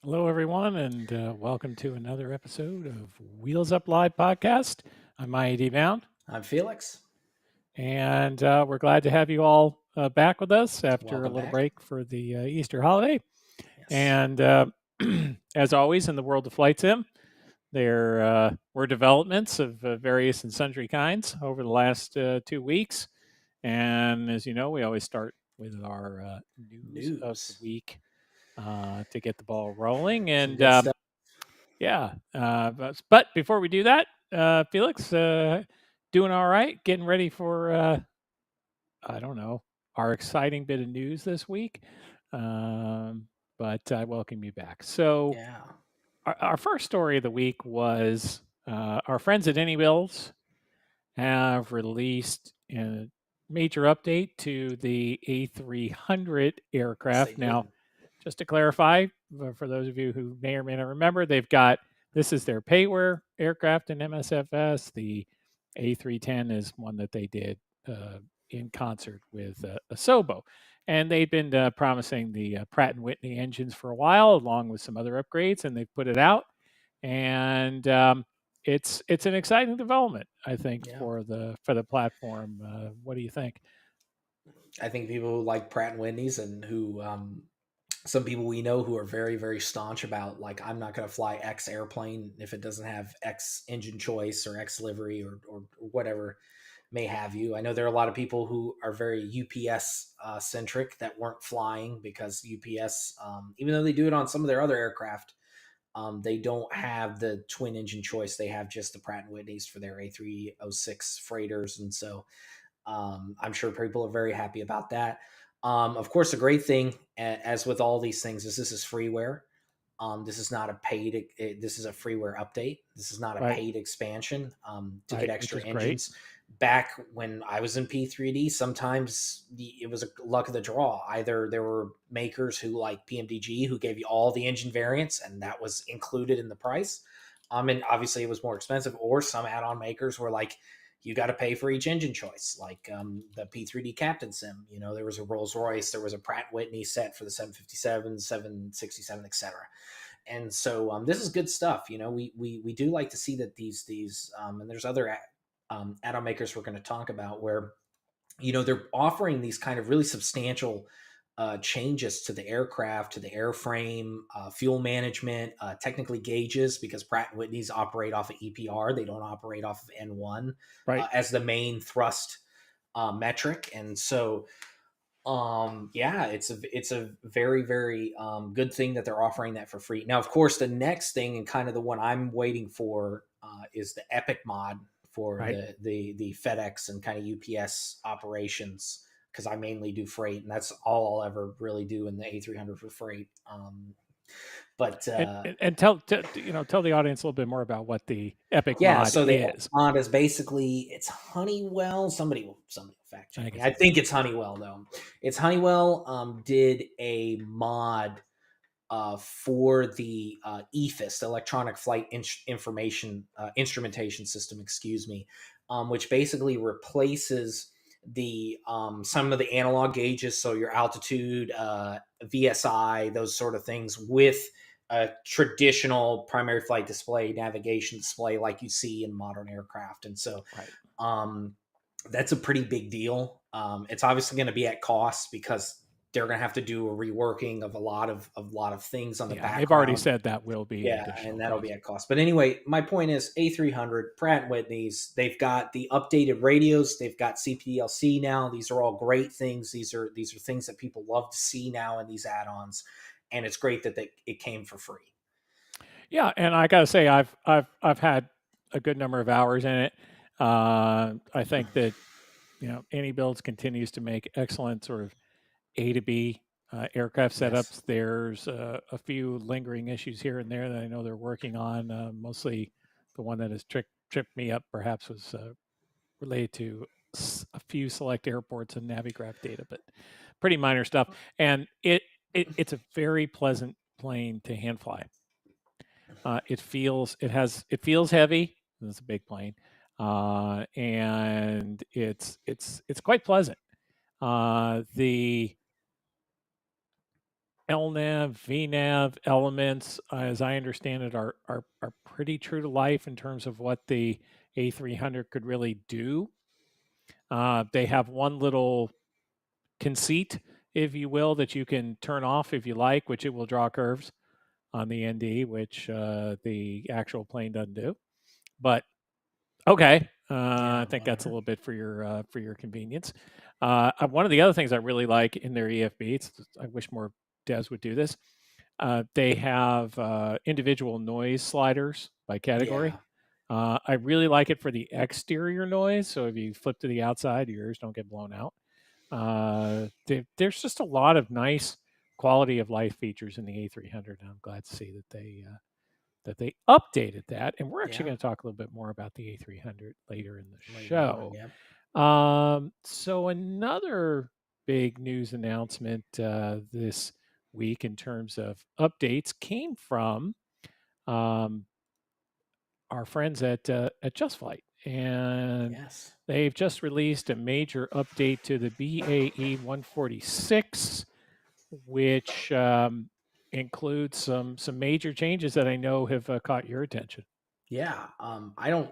Hello, everyone, and welcome to another episode of Wheels Up Live podcast. I'm IED Bound, I'm Felix. and we're glad to have you all back with us after a Welcome little back. break for the Easter holiday. Yes. And as always, in the world of flight sim, there were developments of various and sundry kinds over the last 2 weeks. And as you know, we always start with our news of the News. week to get the ball rolling. Some And good stuff. Yeah, but before we do that, Felix, doing all right, getting ready for I don't know, our exciting bit of news this week. Um, but I welcome you back. So Yeah. our first story of the week was our friends at AnyBuilds have released a major update to the A300 Yes, they aircraft. did. Now, just to clarify, for those of you who may or may not remember, they've got this is their payware aircraft in MSFS. The A310 is one that they did in concert with Asobo. And they've been promising the Pratt and Whitney engines for a while, along with some other upgrades, and they've put it out. And it's an exciting development, I think, Yeah. for the platform. What do you think? I think people who like Pratt and Whitney's and who some people we know who are very, very staunch about like I'm not gonna fly X airplane if it doesn't have X engine choice or X livery or whatever may have you. I know there are a lot of people who are very UPS centric that weren't flying because UPS, even though they do it on some of their other aircraft, they don't have the twin engine choice. They have just the Pratt and Whitney's for their A306 freighters, and so I'm sure people are very happy about that. Of course, the great thing, as with all these things, is this is freeware. This is not a paid. This is a freeware update. This is not a Right, paid expansion to get right, which extra is great. engines. Back when I was in P3D, sometimes it was a luck of the draw. Either there were makers who like PMDG who gave you all the engine variants, and that was included in the price. And obviously it was more expensive. Or some add-on makers were like, you got to pay for each engine choice, like the P3D Captain Sim. You know, there was a Rolls Royce, there was a Pratt Whitney set for the 757, 767, etc. And so this is good stuff. You know, we do like to see that these and there's other add-on makers we're going to talk about where they're offering these kind of really substantial changes to the aircraft, to the airframe, fuel management, technically gauges, because Pratt and Whitney's operate off of EPR. They don't operate off of N1 Right. as the main thrust metric. And so, yeah, it's a very, very good thing that they're offering that for free. Now, of course, the next thing and kind of the one I'm waiting for is the Epic mod for Right. the FedEx and kind of UPS operations, because I mainly do freight, and that's all I'll ever really do in the A300 for freight. But And tell the audience a little bit more about what the Epic Yeah, mod so the is. mod is basically it's Honeywell. Somebody will fact I check me. guess I it's think it's Honeywell though. It's Honeywell did a mod for the EFIS, the Electronic Flight Information Instrumentation System, excuse me, which basically replaces the some of the analog gauges, so your altitude, VSI, those sort of things, with a traditional primary flight display, navigation display like you see in modern aircraft. And so right. um, that's a pretty big deal. It's obviously going to be at cost because they're going to have to do a reworking of a lot of things on the Yeah, and they've already background. said that will be an Yeah, additional and that'll be cost. at cost. But anyway, my point is A300, Pratt Whitney's, they've got the updated radios, they've got CPDLC now. These are all great things. These are things that people love to see now in these add-ons, and it's great that it came for free. Yeah, and I got to say, I've had a good number of hours in it. I think that Any Builds continues to make excellent sort of A to B aircraft Yes. setups. There's a few lingering issues here and there that I know they're working on. Mostly, the one that has tripped me up perhaps was related to a few select airports and Navigraph data, but pretty minor stuff. And it's a very pleasant plane to hand fly. It feels heavy. It's a big plane, and it's quite pleasant. The LNAV, VNAV elements, as I understand it, are pretty true to life in terms of what the A300 could really do. They have one little conceit, if you will, that you can turn off if you like, which it will draw curves on the ND, which the actual plane doesn't do. But okay, Yeah, I think that's a whatever. little bit for your convenience. One of the other things I really like in their EFB, I wish more devs would do this. They have individual noise sliders by category. Yeah, I really like it for the exterior noise. So if you flip to the outside, your ears don't get blown out. There's just a lot of nice quality of life features in the A300, and I'm glad to see that they updated that. And we're actually yeah. going to talk a little bit more about the A300 later in the Later on, show. yeah, So another big news announcement this week in terms of updates came from um, our friends at Just Flight, and yes. they've just released a major update to the BAE 146, which includes some major changes that I know have caught your attention. Yeah, I don't.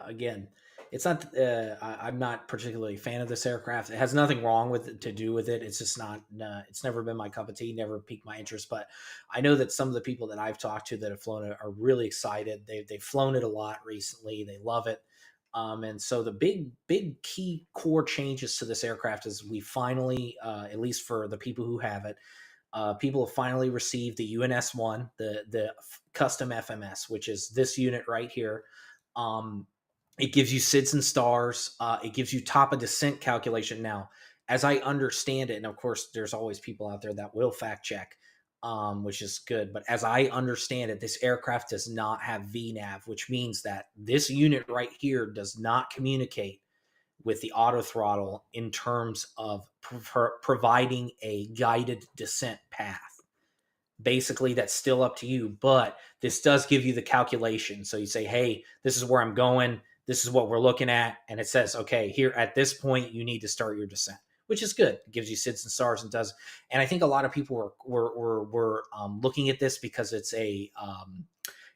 Again, it's not. I'm not particularly a fan of this aircraft. It has nothing wrong with it to do with it. It's just not. It's never been my cup of tea. Never piqued my interest. But I know that some of the people that I've talked to that have flown it are really excited. They've flown it a lot recently. They love it. And so the big key core changes to this aircraft is we finally, at least for the people who have it, people have finally received the UNS-1, the custom FMS, which is this unit right here. Um, it gives you SIDS and stars. It gives you top of descent calculation. Now, as I understand it, and of course, there's always people out there that will fact check, which is good. But as I understand it, this aircraft does not have VNAV, which means that this unit right here does not communicate with the auto throttle in terms of providing a guided descent path. Basically, that's still up to you, but this does give you the calculation. So you say, hey, this is where I'm going. This is what we're looking at. And it says, okay, here at this point, you need to start your descent, which is good. It gives you SIDS and stars and does. And I think a lot of people were looking at this because it's a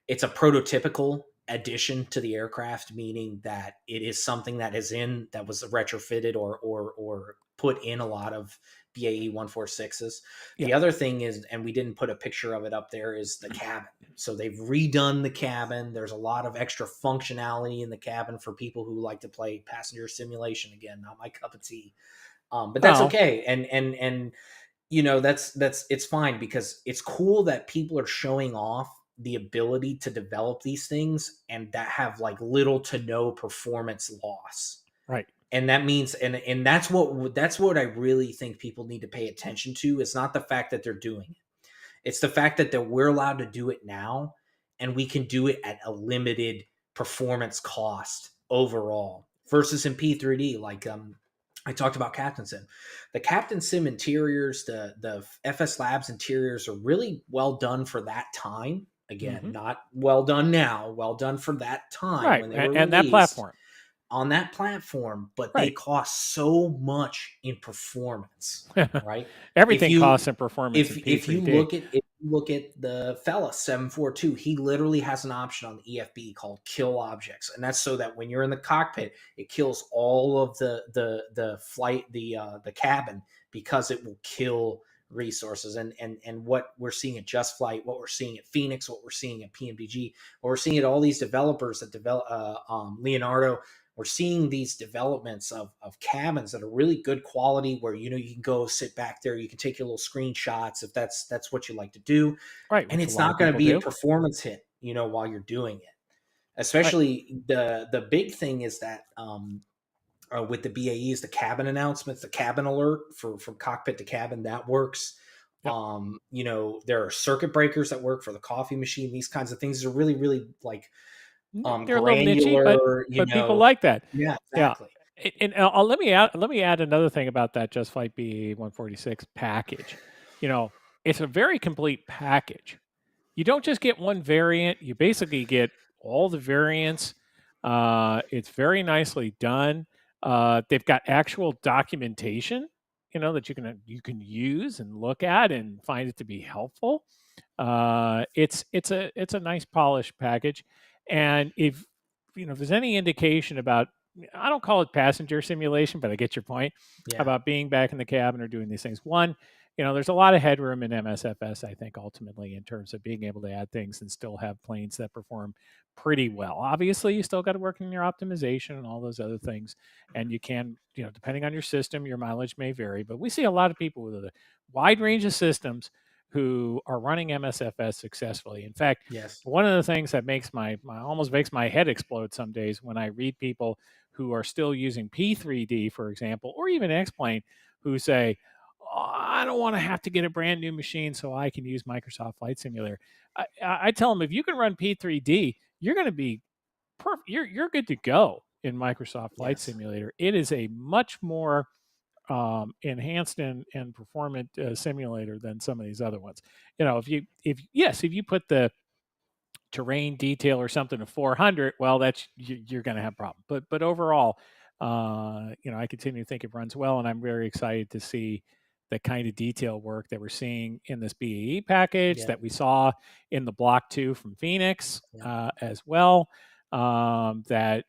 prototypical addition to the aircraft, meaning that it is something that is in that was retrofitted or put in a lot of BAE 146s. Yeah. The other thing is, and we didn't put a picture of it up there, is the cabin. So they've redone the cabin. There's a lot of extra functionality in the cabin for people who like to play passenger simulation. Again, not my cup of tea, but that's Oh, okay. And that's it's fine because it's cool that people are showing off the ability to develop these things and that have like little to no performance loss. right. And that means and that's what I really think people need to pay attention to. It's not the fact that they're doing it, it's the fact that we're allowed to do it now, and we can do it at a limited performance cost overall. Versus in P3D, like I talked about Captain Sim. The Captain Sim interiors, the FS Labs interiors are really well done for that time. Again, Hmm. not well done now, well done for that time Right. when they were And that released platform. on that platform, but they Right. cost so much in performance, right? If Everything you costs in performance in if you P3D. look at the fella 742, he literally has an option on the EFB called kill objects, and that's so that when you're in the cockpit, it kills all of the flight the cabin because it will kill resources. And what we're seeing at Just Flight, what we're seeing at Phoenix, what we're seeing at PMDG, what we're seeing at all these developers that develop Leonardo, we're seeing these developments of cabins that are really good quality where you can go sit back there, you can take your little screenshots if that's what you like to do, Right, and which a it's lot not of going to people be a do. performance hit while you're doing it. Right. Especially the big thing is that with the BAE is the cabin announcements, the cabin alert for from cockpit to cabin that works. Yep. There are circuit breakers that work for the coffee machine. These kinds of things are really really like They're a little nichey, granular. but people like that. Yeah, Yeah. exactly. And let me add another thing about that Just Flight BE 146 package. You know, it's a very complete package. You don't just get one variant, you basically get all the variants. It's very nicely done. They've got actual documentation that you can use and look at and find it to be helpful. It's a nice polished package, and if there's any indication about, I don't call it passenger simulation, but I get your point Yeah. about being back in the cabin or doing these things. One, there's a lot of headroom in MSFS, I think, ultimately, in terms of being able to add things and still have planes that perform pretty well. Obviously, you still got to work in your optimization and all those other things. And you can, depending on your system, your mileage may vary. But we see a lot of people with a wide range of systems who are running MSFS successfully. In fact, Yes. one of the things that makes my almost makes my head explode some days when I read people who are still using P3D, for example, or even X-Plane, who say, "Oh, I don't want to have to get a brand new machine so I can use Microsoft Flight Simulator." I tell them, if you can run P3D, you're going to be perfect. You're good to go in Microsoft Flight Yes. Simulator. It is a much more enhanced and performant simulator than some of these other ones. If you put the terrain detail or something to 400, well, you're going to have a problem. But overall, I continue to think it runs well, and I'm very excited to see the kind of detail work that we're seeing in this BAE package Yeah. that we saw in the Block 2 from Phoenix Yeah. as well. That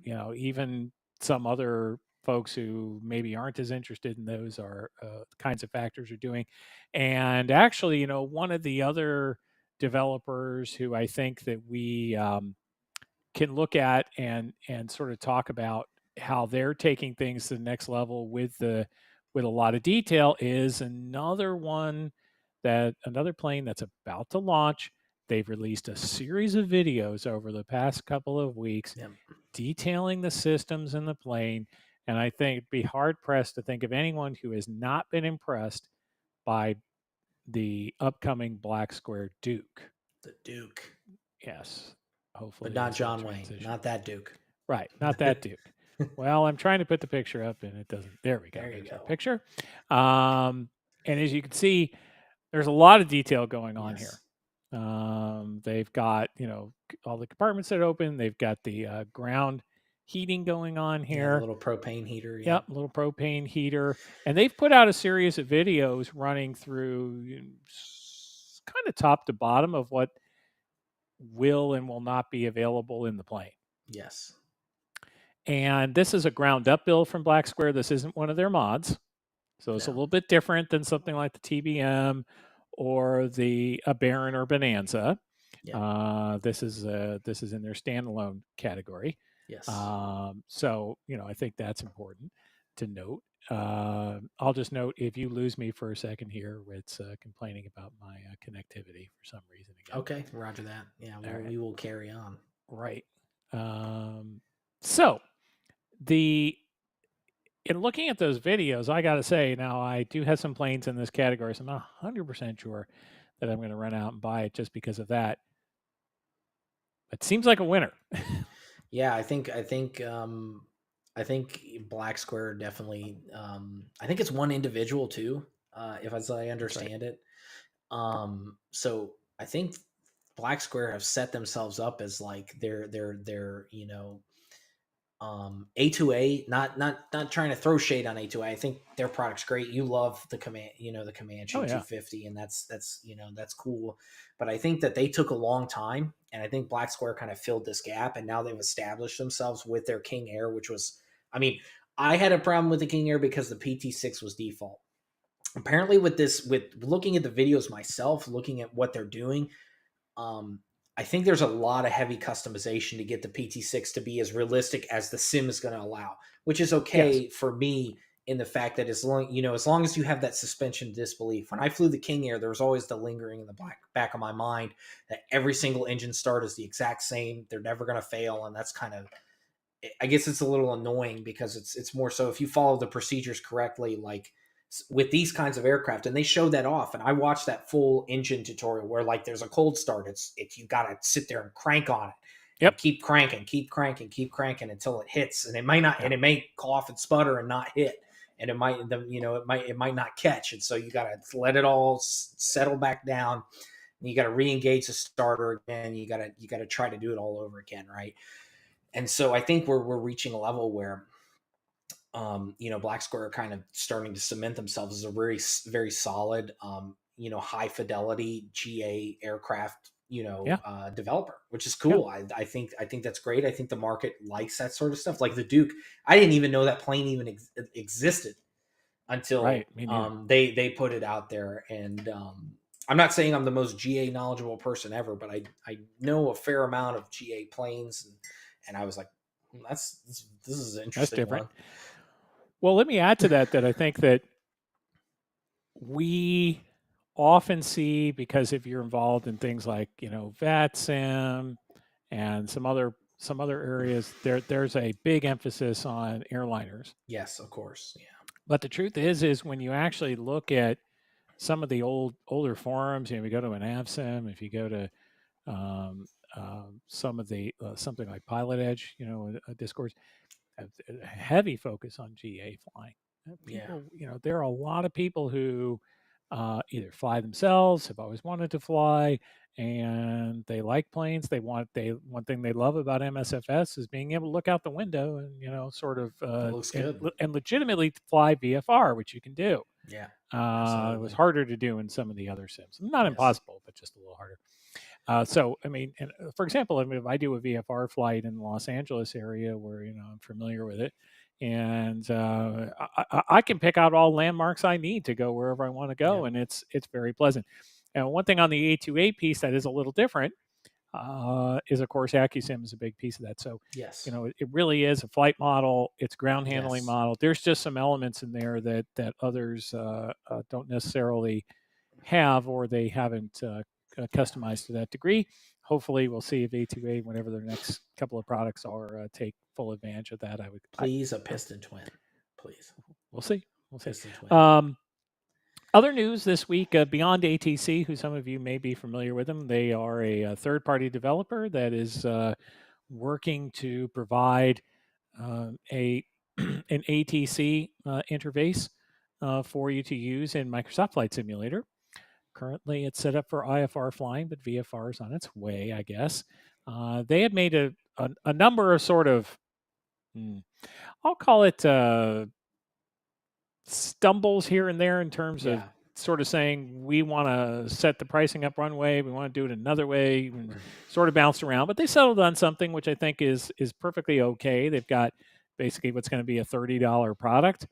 even some other folks who maybe aren't as interested in those are kinds of factors are doing. And actually, one of the other developers who I think that we can look at and sort of talk about how they're taking things to the next level with a lot of detail is another plane that's about to launch. They've released a series of videos over the past couple of weeks Yeah. detailing the systems in the plane. And I think it'd be hard pressed to think of anyone who has not been impressed by the upcoming Black Square Duke. The Duke, Yes. but Hopefully not as a John Wayne, transition. not that Duke. Right. Not that Duke. Well, I'm trying to put the picture up and it doesn't. There we go. There you There's our go. picture. And as you can see, there's a lot of detail going on here. Yes. They've got, all the compartments that open. They've got the ground heating going on Yeah, the here. little propane heater. Yeah. Yep, little propane heater. And they've put out a series of videos running through kind of top to bottom of what will and will not be available in the plane. Yes. And this is a ground up build from Black Square. This isn't one of their mods. So it's a No. little bit different than something like the TBM or the Baron or Bonanza. Yeah. This is in their standalone category. Yes. So I think that's important to note. I'll just note, if you lose me for a second here, it's complaining about my connectivity for some reason again. Okay. Roger that. Yeah. All right. We will carry on. Right. So the in looking at those videos, I got to say, now I do have some planes in this category, so I'm not 100% sure that I'm going to run out and buy it just because of that. It seems like a winner. Yeah, I think Black Square definitely. I think it's one individual too, if as I That's right. understand it. So I think Black Square have set themselves up as like their A2A. Not trying to throw shade on A2A. I think their product's great. You love the the Comanche Oh yeah. 250, and that's cool. But I think that they took a long time, and I think Black Square kind of filled this gap, and now they've established themselves with their King Air, which was, I mean, I had a problem with the King Air because the PT6 was default. Apparently, with looking at the videos myself, looking at what they're doing, um, I think there's a lot of heavy customization to get the PT6 to be as realistic as the sim is going to allow, which is Yes. okay for me in the fact that as long as you have that suspension of disbelief. When I flew the King Air, there was always the lingering in the back of my mind that every single engine start is the exact same. They're never going to fail, and that's kind of, I guess it's a little annoying because it's more so if you follow the procedures correctly, like with these kinds of aircraft, and they show that off. And I watched that full engine tutorial where like there's a cold start. It's you got to sit there and crank on it and Yep. keep cranking until it hits, and it might not, Yeah. and it may cough and sputter and not hit, and it might not catch, and so you got to let it all settle back down. And you got to re-engage the starter again. You got to try to do it all over again, right? And so I think we're reaching a level where Black Square are kind of starting to cement themselves as a very solid, high fidelity GA aircraft, Yeah, developer, which is yeah, cool. I think that's great. I think the market likes that sort of stuff. Like the Duke, I didn't even know that plane even existed right. until Me neither. they put it out there. And I'm not saying I'm the most GA knowledgeable person ever, but I know a fair amount of GA planes, and I was like, this is an That's interesting different. one. Well, let me add to that that I think that we often see, because if you're involved in things like VATSIM and some other areas, there's a big emphasis on airliners. Yes, of course. Yeah. But the truth is when you actually look at some of the older forums, we go to an AVSIM, if you go to some of the something like Pilot Edge, a Discord, a heavy focus on GA flying. Yeah. People, there are a lot of people who either fly themselves, have always wanted to fly, and they like planes. They one thing they love about MSFS is being able to look out the window and sort of It looks good. and legitimately fly VFR, which you can do. Yeah. It was Absolutely. harder to do in some of the other sims. Not Yes. impossible, but just a little harder. So, I mean, for example, I mean, if I do a VFR flight in the Los Angeles area where I'm familiar with it, and I can pick out all landmarks I need to go wherever I want to Yeah. go, and it's very pleasant. And one thing on the A28 piece that is a little different is, of course, AccuSim is a big piece of that. So, Yes. it really is a flight model. It's ground handling Yes. model. There's just some elements in there that others don't necessarily have, or they haven't Yeah. customized to that degree. Hopefully, we'll see if A2A, whatever their next couple of products are, take full advantage of that. Please a I piston twin. Please. we'll see, we'll see. Piston twin. Um, Other news this week, Beyond ATC, who some of you may be familiar with them, they are a third-party developer that is working to provide a an ATC interface for you to use in Microsoft Flight Simulator. Currently, it's set up for IFR flying, but VFR is on its way, I guess. They had made a number of sort of, hmm, I'll call it stumbles here and there in terms of Yeah. sort of saying we want to set the pricing up one way, we want to do it another way, and sort of bounced around. But they settled on something which I think is perfectly okay. They've got basically what's going to be a $30 product,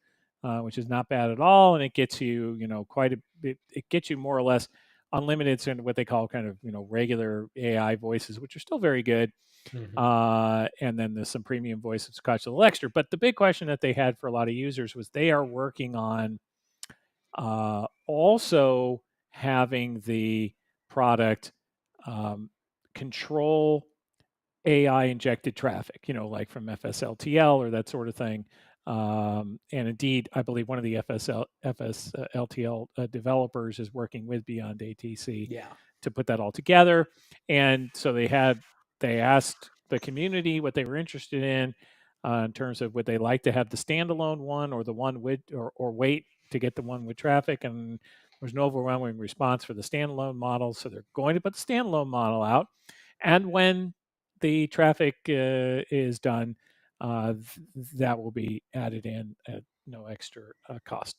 which is not bad at all, and it gets you quite a bit. It gets you more or less unlimited to what they call kind of regular AI voices, which are still very good. Hmm. And then there's some premium voices cost a little extra. But the big question that they had for a lot of users was they are working on also having the product um, control AI injected traffic, like from FSLTL or that sort of thing. And indeed, I believe one of the FSLTL developers is working with Beyond ATC Yeah. to put that all together. And so they asked the community what they were interested in terms of would they like to have the standalone one or the one with or wait to get the one with traffic. And there's an overwhelming response for the standalone model. So they're going to put the standalone model out. And when the traffic is done, that will be added in at no extra cost.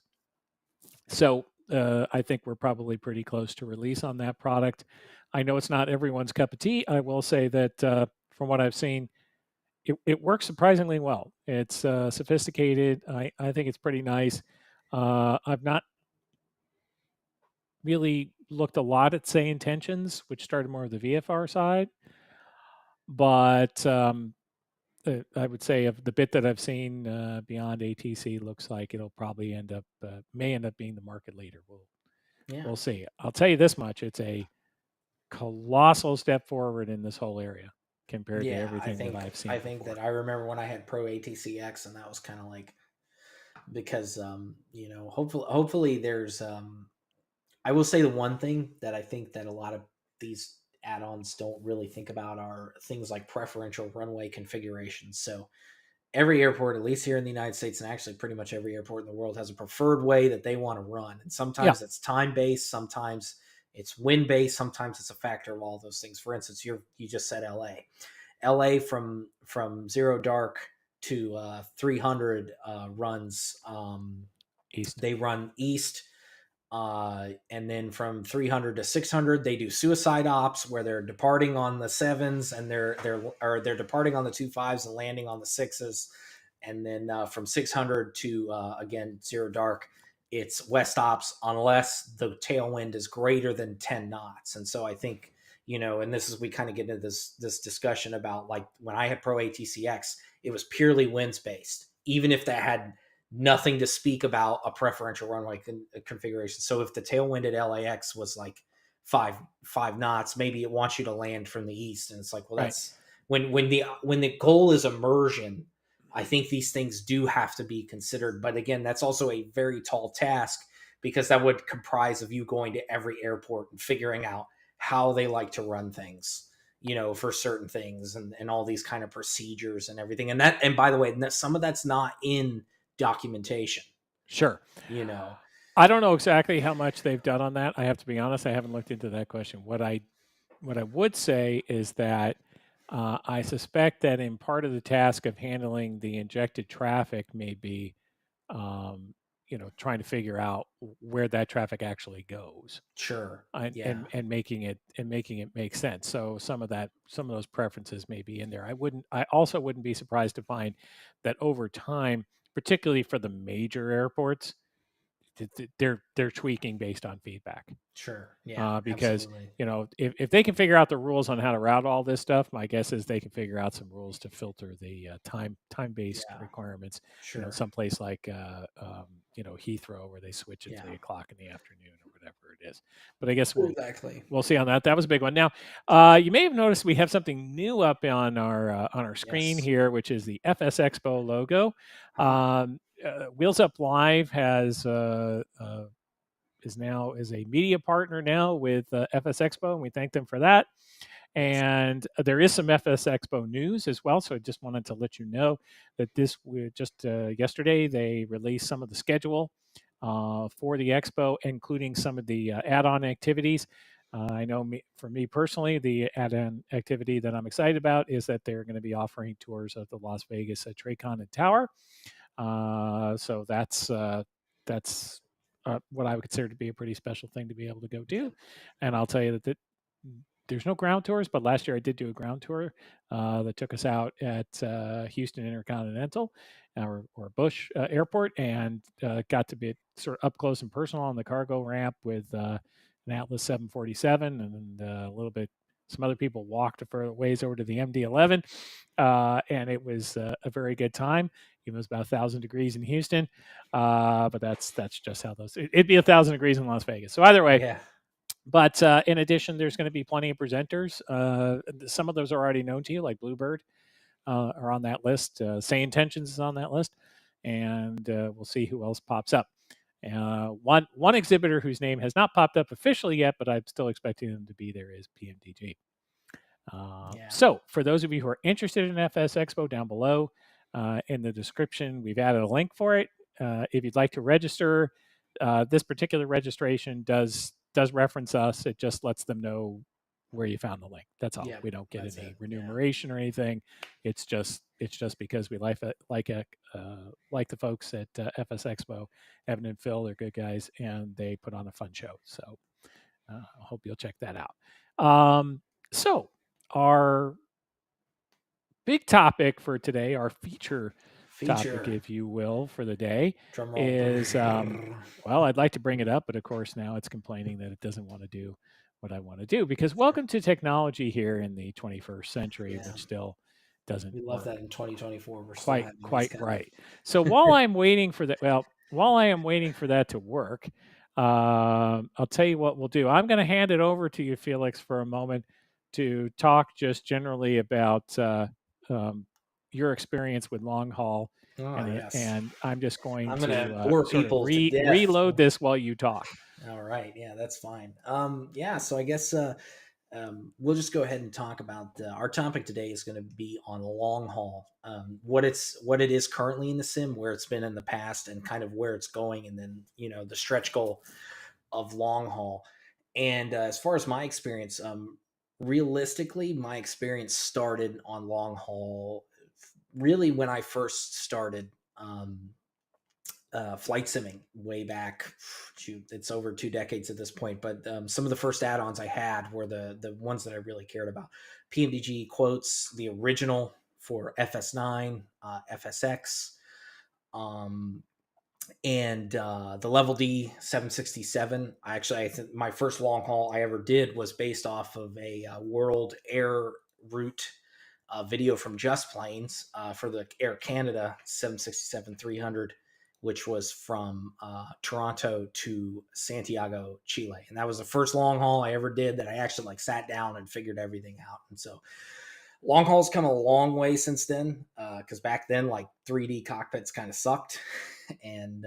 So I think we're probably pretty close to release on that product. I know it's not everyone's cup of tea. I will say that from what I've seen, it works surprisingly well. It's sophisticated. I think it's pretty nice. I've not really looked a lot at say intentions, which started more of the VFR side, but I would say of the bit that I've seen beyond ATC looks like it'll probably may end up being the market leader. Yeah. We'll see. I'll tell you this much: it's a colossal step forward in this whole area compared to Yeah. I everything that think I've I seen think before. that I remember when I had Pro ATCX, and that was kind of like, because hopefully there's I will say the one thing that I think that a lot of these add-ons don't really think about are things like preferential runway configurations. So every airport, at least here in the United States, and actually pretty much every airport in the world, has a preferred way that they want to run. And Yeah, sometimes it's time based, sometimes it's wind based, sometimes it's a factor of all those things. For instance, you just said LA. LA from zero dark. to 300 runs. East. They run east, and then from 300 to 600 they do suicide ops where they're departing on the sevens and they're departing on the 2 5s and landing on the sixes. And then from 600 to again zero dark, it's west ops unless the tailwind is greater than 10 knots. And so I think, and this is, we kind of get into this discussion about, like, when I had pro ATCX, it was purely winds based, even if that had nothing to speak about a preferential runway configuration. So if the tailwind at LAX was like five knots, maybe it wants you to land from the east, and it's like, well, Right. that's when the goal is immersion. I think these things do have to be considered, but again, that's also a very tall task, because that would comprise of you going to every airport and figuring out how they like to run things, for certain things, and all these kind of procedures and everything. And by the way, some of that's not in documentation, Sure. you know. I don't know exactly how much they've done on that. I have to be honest. I haven't looked into that question. What I would say is that I suspect that in part of the task of handling the injected traffic may be, um, trying to figure out where that traffic actually goes, Sure. and, Yeah. and making it make sense. So some of those preferences may be in there. I also wouldn't be surprised to find that over time, particularly for the major airports, they're tweaking based on feedback. Sure. Yeah, Because absolutely. if they can figure out the rules on how to route all this stuff, my guess is they can figure out some rules to filter the time based Yeah. requirements. Sure. Someplace like Heathrow, where they switch at Yeah. 3 o'clock in the afternoon or whatever it is. But I guess Exactly. we'll see on that. That was a big one. Now, you may have noticed we have something new up on our screen Yes. here, which is the FS Expo logo. Uh-huh. Wheels Up Live is a media partner now with FS Expo, and we thank them for that. And there is some FS Expo news as well. So I just wanted to let you know that just yesterday they released some of the schedule for the expo, including some of the add-on activities. I know for me personally, the add-on activity that I'm excited about is that they're going to be offering tours of the Las Vegas Tracon and Tower. So that's what I would consider to be a pretty special thing to be able to go do. And I'll tell you there's no ground tours, but last year I did do a ground tour that took us out at Houston Intercontinental or Bush Airport, and got to be sort of up close and personal on the cargo ramp with an Atlas 747, and a little bit. Some other people walked a ways over to the MD-11, and it was a very good time. Even though it was about 1,000 degrees in Houston, but that's just how it'd be 1,000 degrees in Las Vegas. So either way, Yeah. but in addition, there's going to be plenty of presenters. Some of those are already known to you, like Bluebird are on that list. Say Intentions is on that list, and we'll see who else pops up. One exhibitor whose name has not popped up officially yet, but I'm still expecting them to be there, is PMDG. Yeah. So, for those of you who are interested in FS Expo, down below in the description, we've added a link for it. If you'd like to register, this particular registration does reference us. It just lets them know where you found the link. That's all. Yeah. We don't get That's any it. Yeah. remuneration or anything. It's just because we like the folks at FS Expo. Evan and Phil, they're good guys, and they put on a fun show. So I hope you'll check that out. So our big topic for today, our feature topic, Feature. if you will, for the day Drum roll. is well, I'd like to bring it up, but of course now it's complaining that it doesn't want to do what I want to do, because welcome to technology here in the 21st century, Yeah. which still doesn't We love work that in 2024 we're still having these quite kind of. right. So while I am waiting for that to work, I'll tell you what we'll do. I'm going to hand it over to you, Felix, for a moment to talk just generally about um, your experience with long haul, Oh, yes. and I'm just going I'm to gonna bore sort of people to death. reload this while you talk. All right. Yeah, that's fine. Yeah. So I guess we'll just go ahead and talk about our topic today is going to be on long haul, what it is currently in the sim, where it's been in the past, and kind of where it's going, and then the stretch goal of long haul. And as far as my experience, realistically, my experience started on long haul really when I first started flight simming way back. Shoot, it's over 2 decades at this point. But some of the first add-ons I had were the ones that I really cared about. PMDG quotes, the original for FS9, FSX, um, and the Level D 767. I think my first long haul I ever did was based off of a World Air Route video from Just Planes for the Air Canada 767-300, which was from Toronto to Santiago, Chile, and that was the first long haul I ever did that I actually like sat down and figured everything out. And so long haul's come a long way since then, because back then like 3D cockpits kind of sucked, and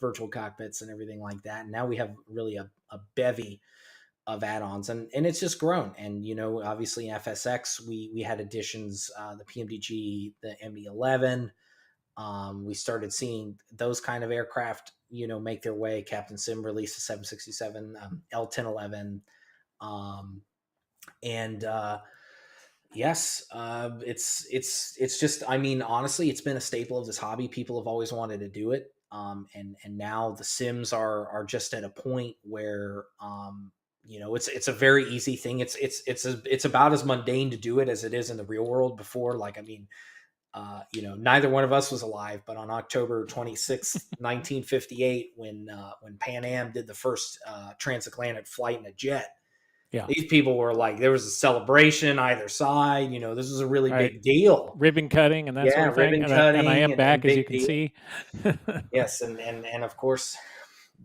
virtual cockpits and everything like that. And now we have really a bevy of add-ons, and it's just grown. And obviously FSX, we had additions, the PMDG, the MD-11. We started seeing those kind of aircraft make their way. Captain Sim released the 767 L1011, and yes, it's just, I mean, honestly, it's been a staple of this hobby. People have always wanted to do it, and now the sims are just at a point where it's a very easy thing. It's about as mundane to do it as it is in the real world. Before, like, I mean, neither one of us was alive, but on October 26th, 1958, when Pan Am did the first transatlantic flight in a jet, Yeah. these people were like, there was a celebration either side. This was a really Right. big deal. Ribbon cutting and that sort Yeah, of thing. ribbon And I cutting am and back, as you big can deal. see. Yes, and of course,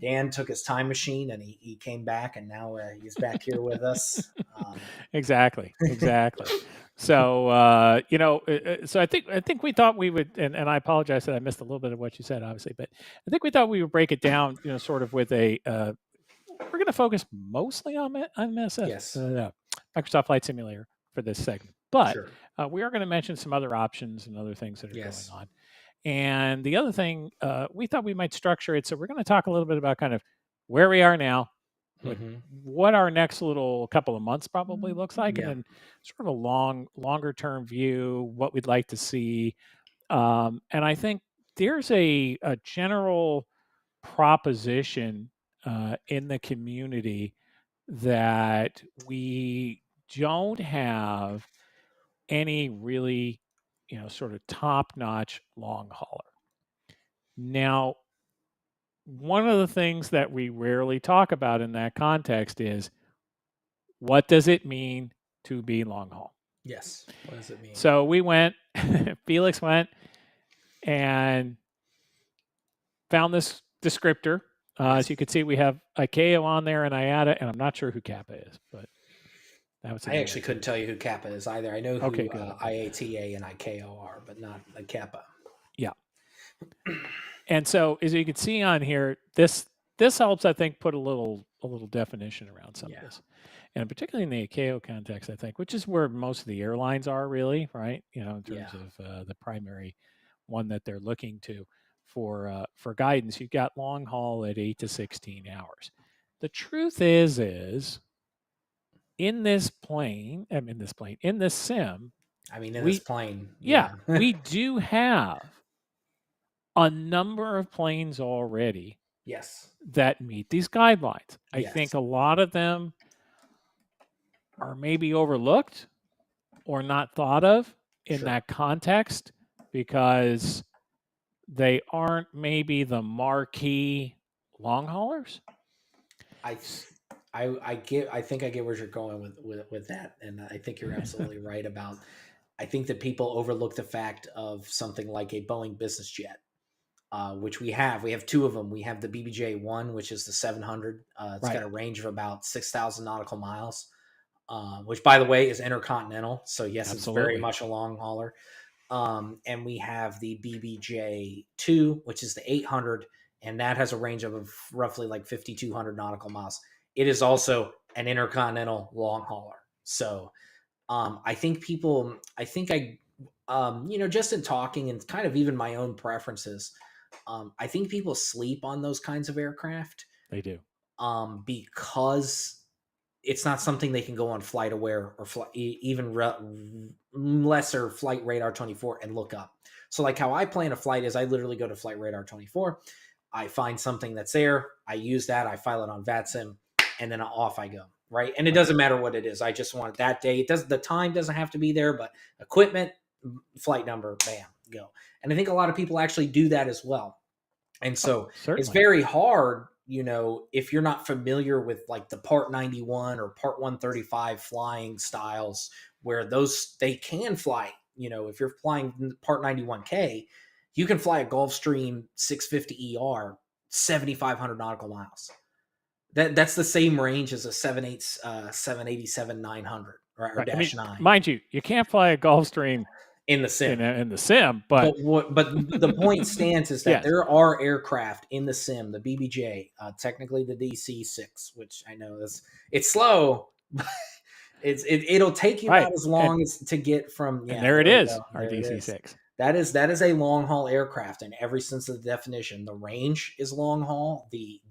Dan took his time machine and he came back, and now he's back here with us. Exactly. Exactly. So so I think we thought we would, and I apologize that I missed a little bit of what you said, obviously, but I think we thought we would break it down, sort of with a. We're going to focus mostly on MSF, Yes, Microsoft Flight Simulator for this segment, but sure. we are going to mention some other options and other things that are going Yes. on. And the other thing, we thought we might structure it so we're going to talk a little bit about kind of where we are now, Hmm. what our next little couple of months probably looks like, and Yeah. then sort of a longer term view, what we'd like to see. And I think there's a general proposition in the community that we don't have any really, sort of top notch long hauler. Now, one of the things that we rarely talk about in that context is, what does it mean to be long haul? Yes. What does it mean? So we went, Felix went and found this descriptor. As Yes. you can see, we have ICAO on there and IATA, and I'm not sure who Kappa is, but that was in I the actually answer. couldn't tell you who Kappa is either. I know Okay, who good. Okay. IATA and ICAO are, but not Kappa. Yeah. And so, as you can see on here, this helps, I think, put a little definition around some of Yeah. this, and particularly in the ICAO context, I think, which is where most of the airlines are really, right? In Yeah. terms of the primary one that they're looking to for guidance. You've got long haul at 8 to 16 hours. The truth is in this plane, in this sim, I mean, in this we plane, yeah, yeah. we do have a number of planes already Yes. that meet these guidelines. I think Yes. a lot of them are maybe overlooked or not thought of in Sure. that context because they aren't maybe the marquee long haulers. I I think I get where you're going with that, and I think you're absolutely right about. I think that people overlook the fact of something like a Boeing business jet, which we have. We have two of them. We have the BBJ one, which is the 700. It's got Right. a range of about 6,000 nautical miles, which, by the way, is intercontinental. So yes, it's very Absolutely. much a long hauler. And we have the BBJ2, which is the 800, and that has a range of roughly like 5,200 nautical miles. It is also an intercontinental long hauler. So I think people, I think I, just in talking and kind of even my own preferences, I think people sleep on those kinds of aircraft They do. because it's not something they can go on Flight Aware or even lesser Flight Radar 24 and look up. So like how I plan a flight is I literally go to Flight Radar 24, I find something that's there, I use that, I file it on VATSIM, and then off I go. Right. And it Right. doesn't matter what it is. I just want it that day. It does, the time doesn't have to be there, but equipment, flight number, bam, go. And I think a lot of people actually do that as well. And Oh, so it's certainly. very hard, if you're not familiar with like the Part 91 or Part 135 flying styles, where those they can fly. If you're flying Part 91K, you can fly a Gulfstream 650 ER 7,500 nautical miles. That's the same range as a 787 900 or Right. I mean, dash 9 mind you, you can't fly a Gulfstream in the sim. in the sim, but But the point stands is that yes. there are aircraft in the sim, the BBJ, technically the DC-6, which I know is it's slow, but it'll take you Right. about as long as to get from. And Yeah, there it there we is, go, our there it is. DC-6. That is a long haul aircraft in every sense of the definition. The range is long haul. The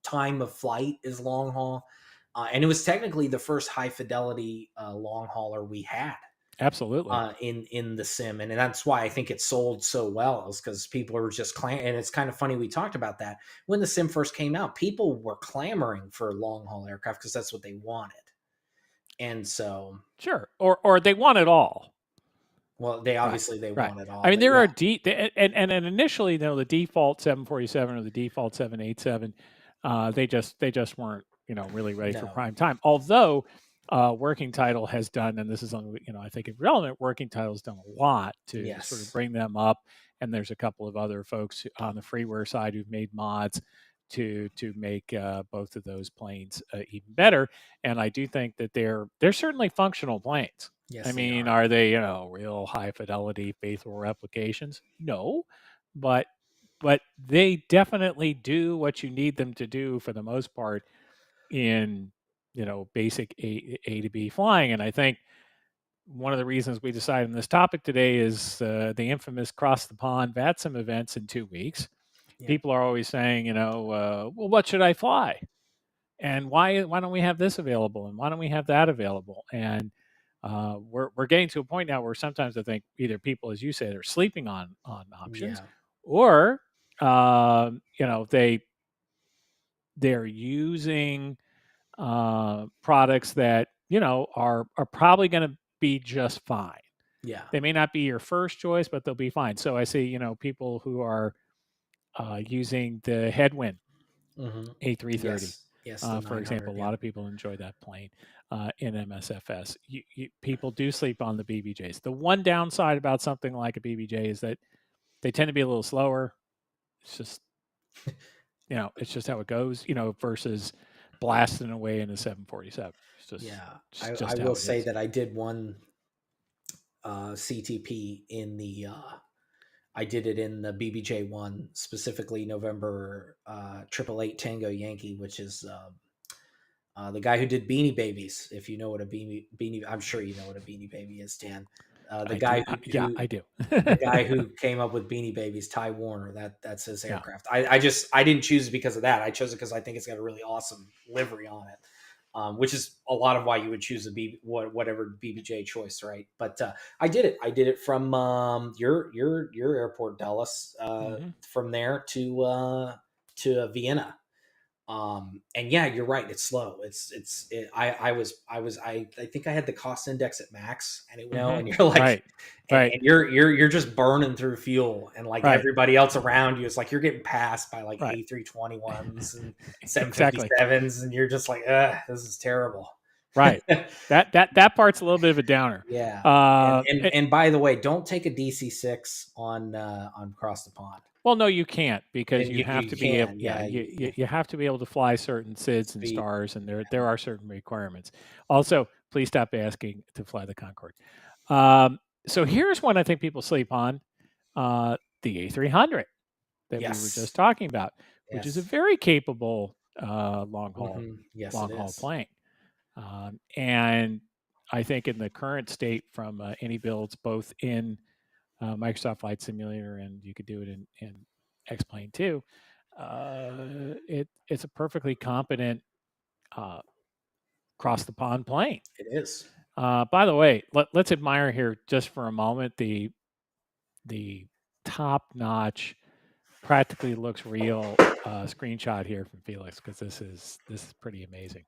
time of flight is long haul, and it was technically the first high fidelity long hauler we had Absolutely. in the sim, and that's why I think it sold so well, is because people are just and it's kind of funny, we talked about that when the sim first came out. People were clamoring for long haul aircraft because that's what they wanted, and so Sure. Or they want it all. well, they Right. obviously they Right. want it I all, mean, but there yeah, are and initially, the default 747 or the default 787, they just weren't, really ready for no, prime time. Although Working Title has done, and this is on, I think irrelevant. Working Title's done a lot to sort of yes, bring them up, and there's a couple of other folks on the freeware side who've made mods to make both of those planes even better. And I do think that they're certainly functional planes. I yes they mean, are, are they, real high fidelity, faithful replications? No, but they definitely do what you need them to do for the most part in, basic A to B flying. And I think one of the reasons we decided on this topic today is the infamous cross the pond VATSIM events in 2 weeks. yeah, People are always saying, well, what should I fly? And why don't we have this available, and why don't we have that available? And we're getting to a point now where sometimes I think either people, as you said, are sleeping on options, yeah, or they're using products that are probably going to be just fine. yeah, They may not be your first choice, but they'll be fine. So I see people who are using the Headwind hmm A330. yes, yes, the For 900, example, a yeah, lot of people enjoy that plane in MSFS. People do sleep on the BBJs. The one downside about something like a BBJ is that they tend to be a little slower. It's just, it's just how it goes, versus blasting away in a 747. It's just, yeah. just, I just will how it say is. that I did one CTP I did it in the BBJ one, specifically November 888 Tango Yankee, which is the guy who did Beanie Babies. If you know what a beanie, I'm sure you know what a Beanie Baby is, Dan. The I do. guy Yeah, I do. the guy who came up with Beanie Babies, Ty Warner. That's his Yeah. aircraft. I didn't choose it because of that. I chose it because I think it's got a really awesome livery on it, which is a lot of why you would choose whatever BBJ choice, right? But I did it. I did it from your airport, Dallas. Hmm. From there to Vienna, and yeah, you're right, it's slow. I think I had the cost index at max, and Hmm. and you're like, Right. Right. and you're just burning through fuel, and like Right. everybody else around you, it's like you're getting passed by like Right. A321s and Exactly. 757s, and you're just like, this is terrible. Right. That part's a little bit of a downer. Yeah, and Uh, and it, and by the way, don't take a DC-6 on Cross the Pond. well, no, you can't, because And you have you to be able. can, Yeah, yeah, you have to be able to fly certain SIDs and speed, stars, and there yeah, are certain requirements. Also, please stop asking to fly the Concorde. Um, so here's one I think people sleep on: the A300 that we were just yes, talking about, which is a yes. very capable Yes, long it haul is. plane. And I think in the current state, from any builds, both in Microsoft Flight Simulator, and you could do it in X-Plane too, it's a perfectly competent uh, across the pond plane. It is. By the way, let's admire here just for a moment the top notch, practically looks real screenshot here from Felix, because this is pretty amazing,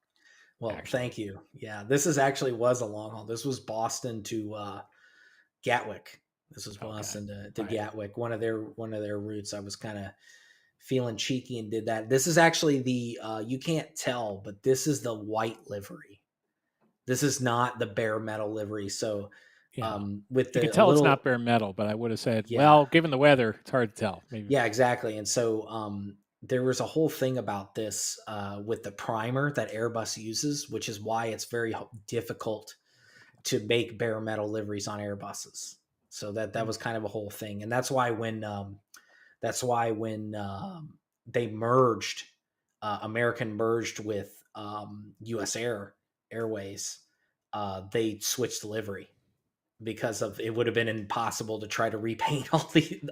Well, actually. thank you. Yeah, this is actually was a long haul. This was Boston to Gatwick. This was Okay, Boston to right. Gatwick. One of their routes. I was kind of feeling cheeky and did that. This is actually the you can't tell, but this is the white livery. This is not the bare metal livery. So Yeah. with You can the a tell it's not little bare metal, but I would have said, yeah, well, given the weather, it's hard to tell. Maybe. yeah, exactly. And so there was a whole thing about this with the primer that Airbus uses, which is why it's very difficult to make bare metal liveries on Airbuses. So that Mm, was kind of a whole thing, and that's why when they merged, American merged with U.S. Airways, they switched the livery because of it would have been impossible to try to repaint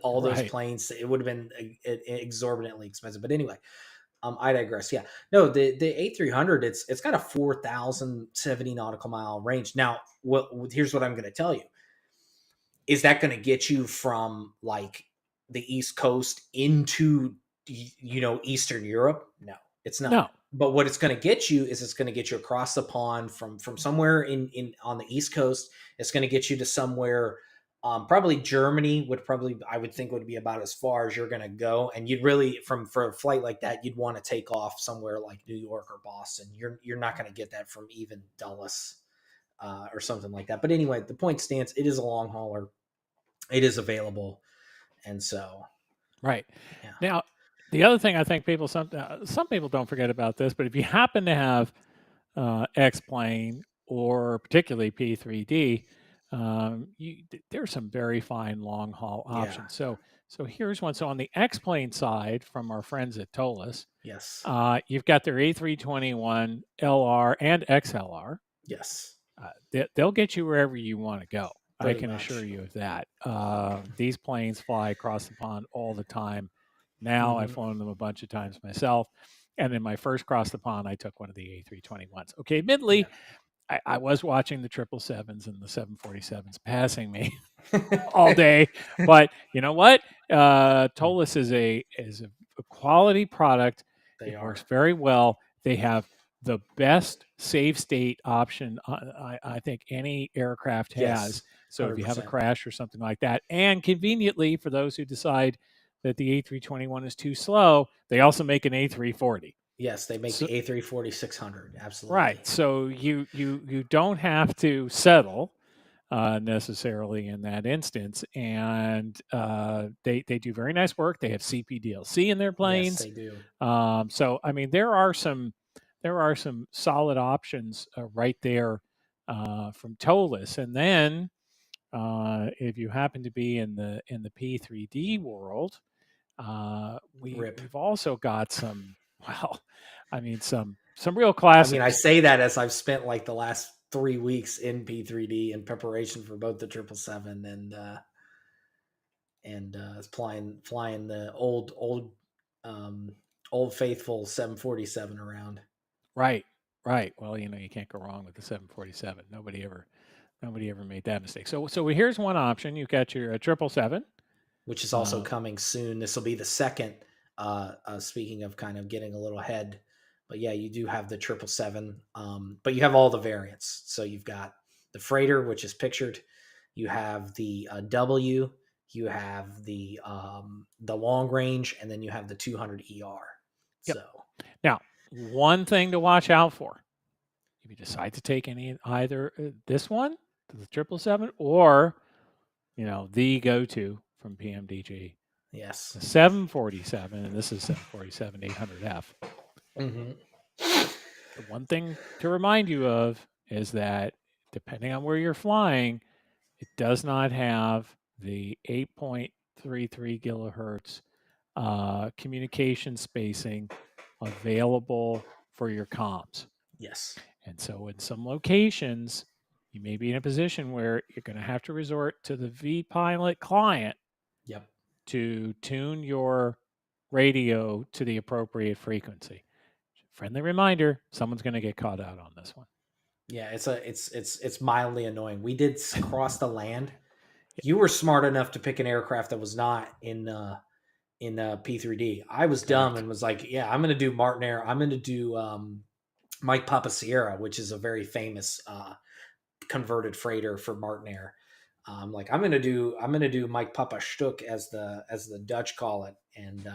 all those right. planes. It would have been exorbitantly expensive. But anyway, I digress. Yeah, no, the A300 it's got a 4,070 nautical mile range. Now, here's what I'm going to tell you: is that going to get you from like the East Coast into Eastern Europe? No, it's not. No. But what it's going to get you is it's going to get you across the pond from somewhere in on the East Coast. It's going to get you to somewhere. Probably Germany would probably I would think would be about as far as you're going to go, and you'd really from for a flight like that you'd want to take off somewhere like New York or Boston. You're not going to get that from even Dulles or something like that. But anyway, the point stands. It is a long hauler. It is available, and so Right. yeah, Now, the other thing I think some people don't forget about this, but if you happen to have X plane or particularly P3D, there's some very fine long haul yeah, options. So here's one. So on the X plane side, from our friends at Tolis, yes, you've got their A321 LR and XLR. yes, They'll get you wherever you want to go. I pretty can assure much. you of that. These planes fly across the pond all the time. Now I've Hmm. flown them a bunch of times myself. And in my first cross the pond, I took one of the A321s. Okay, admittedly, I was watching the 777s and the 747s passing me all Yeah, day, but you know what? Tolis is a quality product. they It works are. very well. They have the best save state option I think any aircraft has. Yes, So if hundred you have a percent. crash or something like that, and conveniently for those who decide that the A321 is too slow, they also make an A340. Yes, they make So, the A340 600. right. Absolutely. So you don't have to settle necessarily in that instance. And they do very nice work. They have CPDLC in their Yes, planes. they do. So I mean, there are some solid options right there from Tolis. And then if you happen to be in the P3D world, Rip. we've also got some well, I mean some real I mean, I classics. say that as I've spent like the last 3 weeks in P3D in preparation for both the 777 and flying the um, old faithful 747 around, Right, right. Well, you can't go wrong with the 747. Nobody ever made that mistake. So here's one option. You've got your 777. which is also Uh, coming soon. This will be the second. Speaking of kind of getting a little ahead, but yeah, you do have the 777, but you have all the variants. So you've got the freighter, which is pictured. You have the W. You have the long range, and then you have the 200 ER. yep. So Now, one thing to watch out for if you decide to take either this one, the 777, or the go-to from PMDG, yes. the 747, and this is 747 800F. Hmm. The one thing to remind you of is that depending on where you're flying, it does not have the 8.33 gigahertz communication spacing available for your comms. Yes. And so, in some locations, you may be in a position where you're going to have to resort to the vPilot client Yep. to tune your radio to the appropriate frequency. Friendly reminder, someone's going to get caught out on this one. Yeah, it's mildly annoying. We did cross the land. Yeah, You were smart enough to pick an aircraft that was not in P3D. I was dumb correct. and was like, yeah, I'm gonna do Martin Air. I'm gonna do Mike Papa Sierra, which is a very famous converted freighter for Martin Air. Like I'm gonna do Mike Papa Stuck as the Dutch call it, and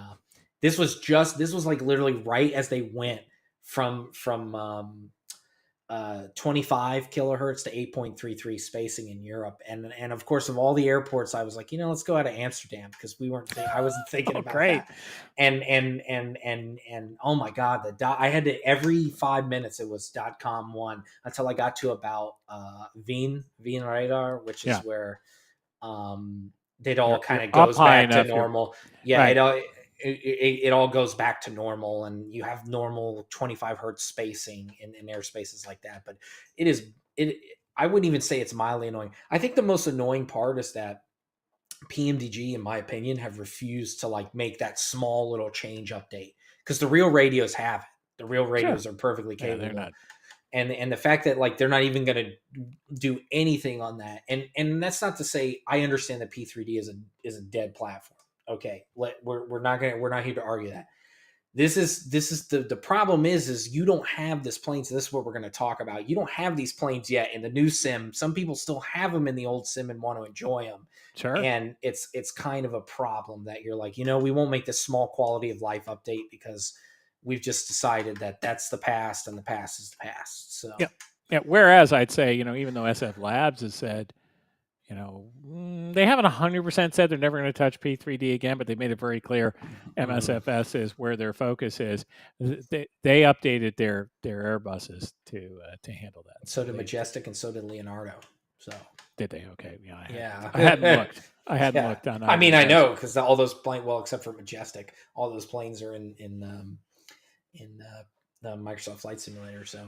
this was like literally right as they went from 25 kilohertz to 8.33 spacing in Europe. And of course, of all the airports, I was like, let's go out of Amsterdam because I wasn't thinking Oh, about great. that. And oh my God, I had to, every 5 minutes, it was .com one until I got to about Wien radar, which is Yeah, where it all kind you're of up goes high back to enough. You're normal. Yeah, right. it all goes back to normal, and you have normal 25 hertz spacing in airspaces like that. But it is it. I wouldn't even say it's mildly annoying. I think the most annoying part is that PMDG, in my opinion, have refused to like make that small little change update because the real radios have it. The real Sure. radios are perfectly Yeah, they're capable, not. and the fact that like they're not even going to do anything on that, and that's not to say I understand that P3D is a dead platform. Okay, we're not here to argue that. This is the problem is you don't have this plane. So this is what we're going to talk about. You don't have these planes yet in the new sim. Some people still have them in the old sim and want to enjoy them, Sure. and it's kind of a problem that you're like, we won't make this small quality of life update because we've just decided that that's the past and the past is the past. So Yeah. Yeah. Whereas I'd say, even though SF Labs has said, they haven't 100% said they're never going to touch P3D again, but they made it very clear mhm. MSFS is where their focus is. They updated their Airbuses to handle that. So So did they Majestic and so did Leonardo. So did they okay. Yeah, yeah, I hadn't looked. I hadn't yeah. looked on I either mean, of I those. know because all those planes, well, except for Majestic, all those planes are in the Microsoft Flight Simulator. So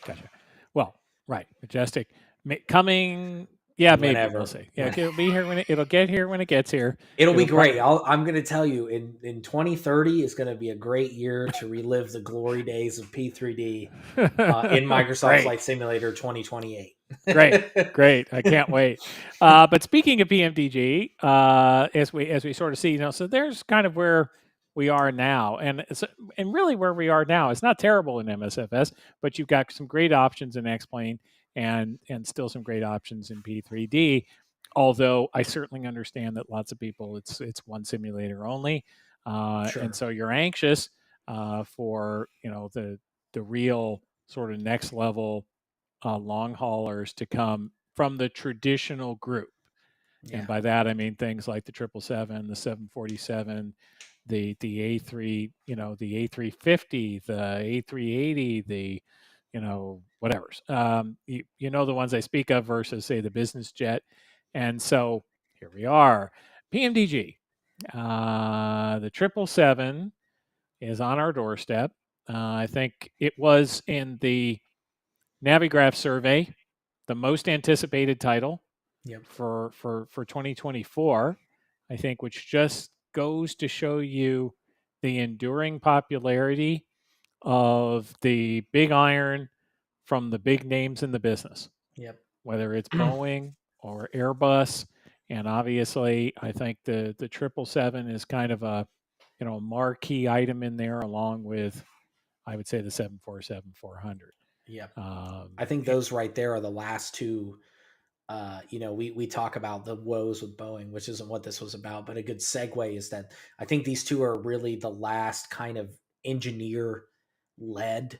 Gotcha. Well, right. Majestic coming. Yeah, maybe we'll whenever, see. Yeah, when it'll be here it'll get here when it gets here. it'll be It'll great. probably I'm going to tell you, in 2030 is going to be a great year to relive the glory days of P3D in Microsoft great. Flight Simulator 2028. Great, great! I can't wait. But speaking of PMDG, as we sort of see, so there's kind of where we are now, and really where we are now is not terrible in MSFS, but you've got some great options in X-Plane and still some great options in P3D. Although I certainly understand that lots of people it's one simulator only, and Sure. so you're anxious for the real sort of next level long haulers to come from the traditional group. And Yeah. by that, I mean things like the 777, the 747, the A3, the A350, the A380, the, whatever's. The ones I speak of versus, say, the business jet. And so here we are. PMDG, the 777 is on our doorstep. I think it was in the Navigraph survey, the most anticipated title Yep. for 2024, I think, which just goes to show you the enduring popularity of the big iron from the big names in the business, Yep. whether it's Boeing or Airbus. And obviously, I think the 777 is kind of a marquee item in there, along with I would say the 747-400. Yep. Um, I think those right there are the last two. We talk about the woes with Boeing, which isn't what this was about, but a good segue is that I think these two are really the last kind of engineer led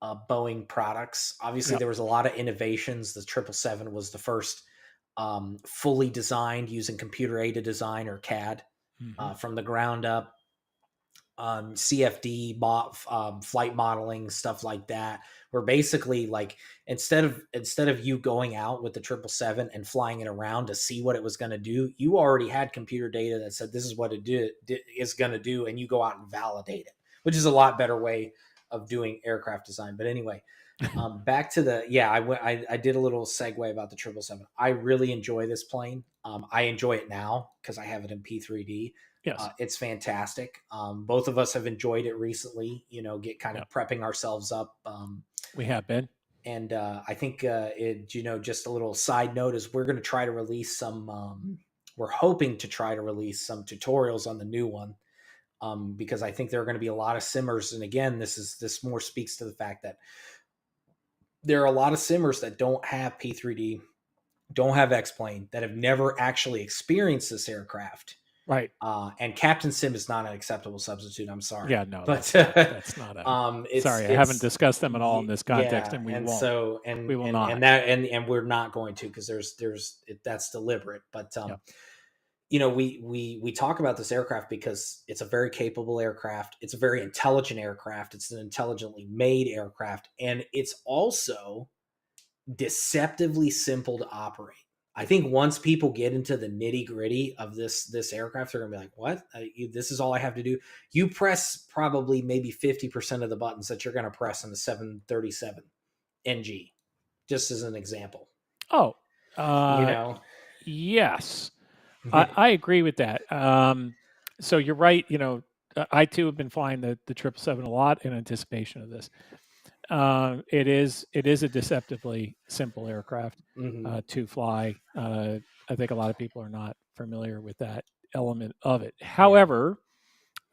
Boeing products. Obviously, Yep. there was a lot of innovations. The 777 was the first fully designed using computer aided design or CAD Mm-hmm. from the ground up. CFD flight modeling stuff like that, where basically like instead of you going out with the 777 and flying it around to see what it was going to do, you already had computer data that said this is what is going to do, and you go out and validate it, which is a lot better way of doing aircraft design. But anyway, back to the I did a little segue about the 777. I really enjoy this plane. I enjoy it now because I have it in P3D. Yes. It's fantastic. Both of us have enjoyed it recently. Get kind of Yep. prepping ourselves up. We have been. And I think just a little side note is we're going to try to release some. We're hoping to try to release some tutorials on the new one, because I think there are going to be a lot of simmers. And again, this more speaks to the fact that there are a lot of simmers that don't have P3D, don't have X-Plane, that have never actually experienced this aircraft. Right. And Captain Sim is not an acceptable substitute. I'm sorry. Yeah, no, but that's not a. it's Sorry, I haven't discussed them at all in this context, yeah, and we and won't. so We will not. and we're not going to, because that's deliberate. But Yep. we talk about this aircraft because it's a very capable aircraft. It's a very intelligent aircraft. It's an intelligently made aircraft, and it's also deceptively simple to operate. I think once people get into the nitty gritty of this aircraft, they're gonna be like, "What? This is all I have to do." You press probably maybe 50% of the buttons that you're gonna press in the 737 NG, just as an example. Oh, You know, yes, I agree with that. So you're right. I too have been flying the 777 a lot in anticipation of this. It is a deceptively simple aircraft Mhm. to fly. I think a lot of people are not familiar with that element of it. Yeah, However,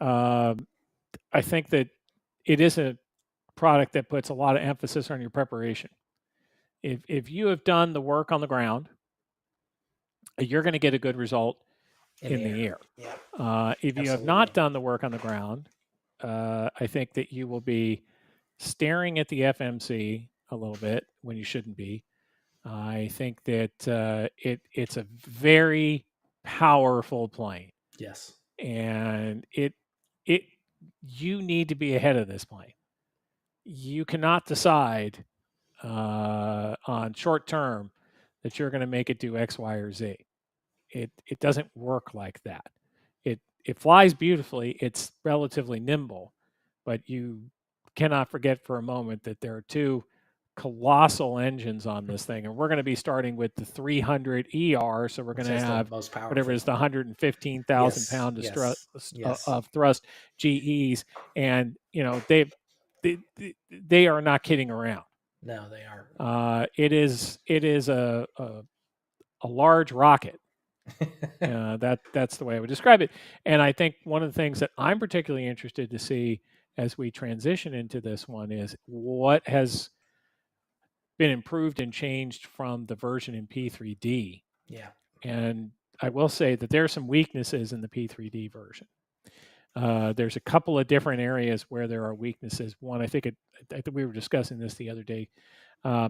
I think that it is a product that puts a lot of emphasis on your preparation. If you have done the work on the ground, you're going to get a good result in in the the air. air. Yeah, If you have absolutely. not done the work on the ground, I think that you will be staring at the FMC a little bit when you shouldn't be. I think that it's a very powerful plane, Yes. and it you need to be ahead of this plane. You cannot decide on short term that you're going to make it do X, Y, or Z. It doesn't work like that. It flies beautifully. It's relatively nimble, but you cannot forget for a moment that there are two colossal engines on this thing, and we're going to be starting with the 300 ER. So we're going to That's the have most whatever powerful is the one. 115,000 Yes, pound yes, yes. of thrust GEs, and they are not kidding around. No, they aren't. It is a large rocket. That's the way I would describe it. And I think one of the things that I'm particularly interested to see as we transition into this one is what has been improved and changed from the version in P3D. Yeah. And I will say that there are some weaknesses in the P3D version. There's a couple of different areas where there are weaknesses. One, I think we were discussing this the other day. Uh,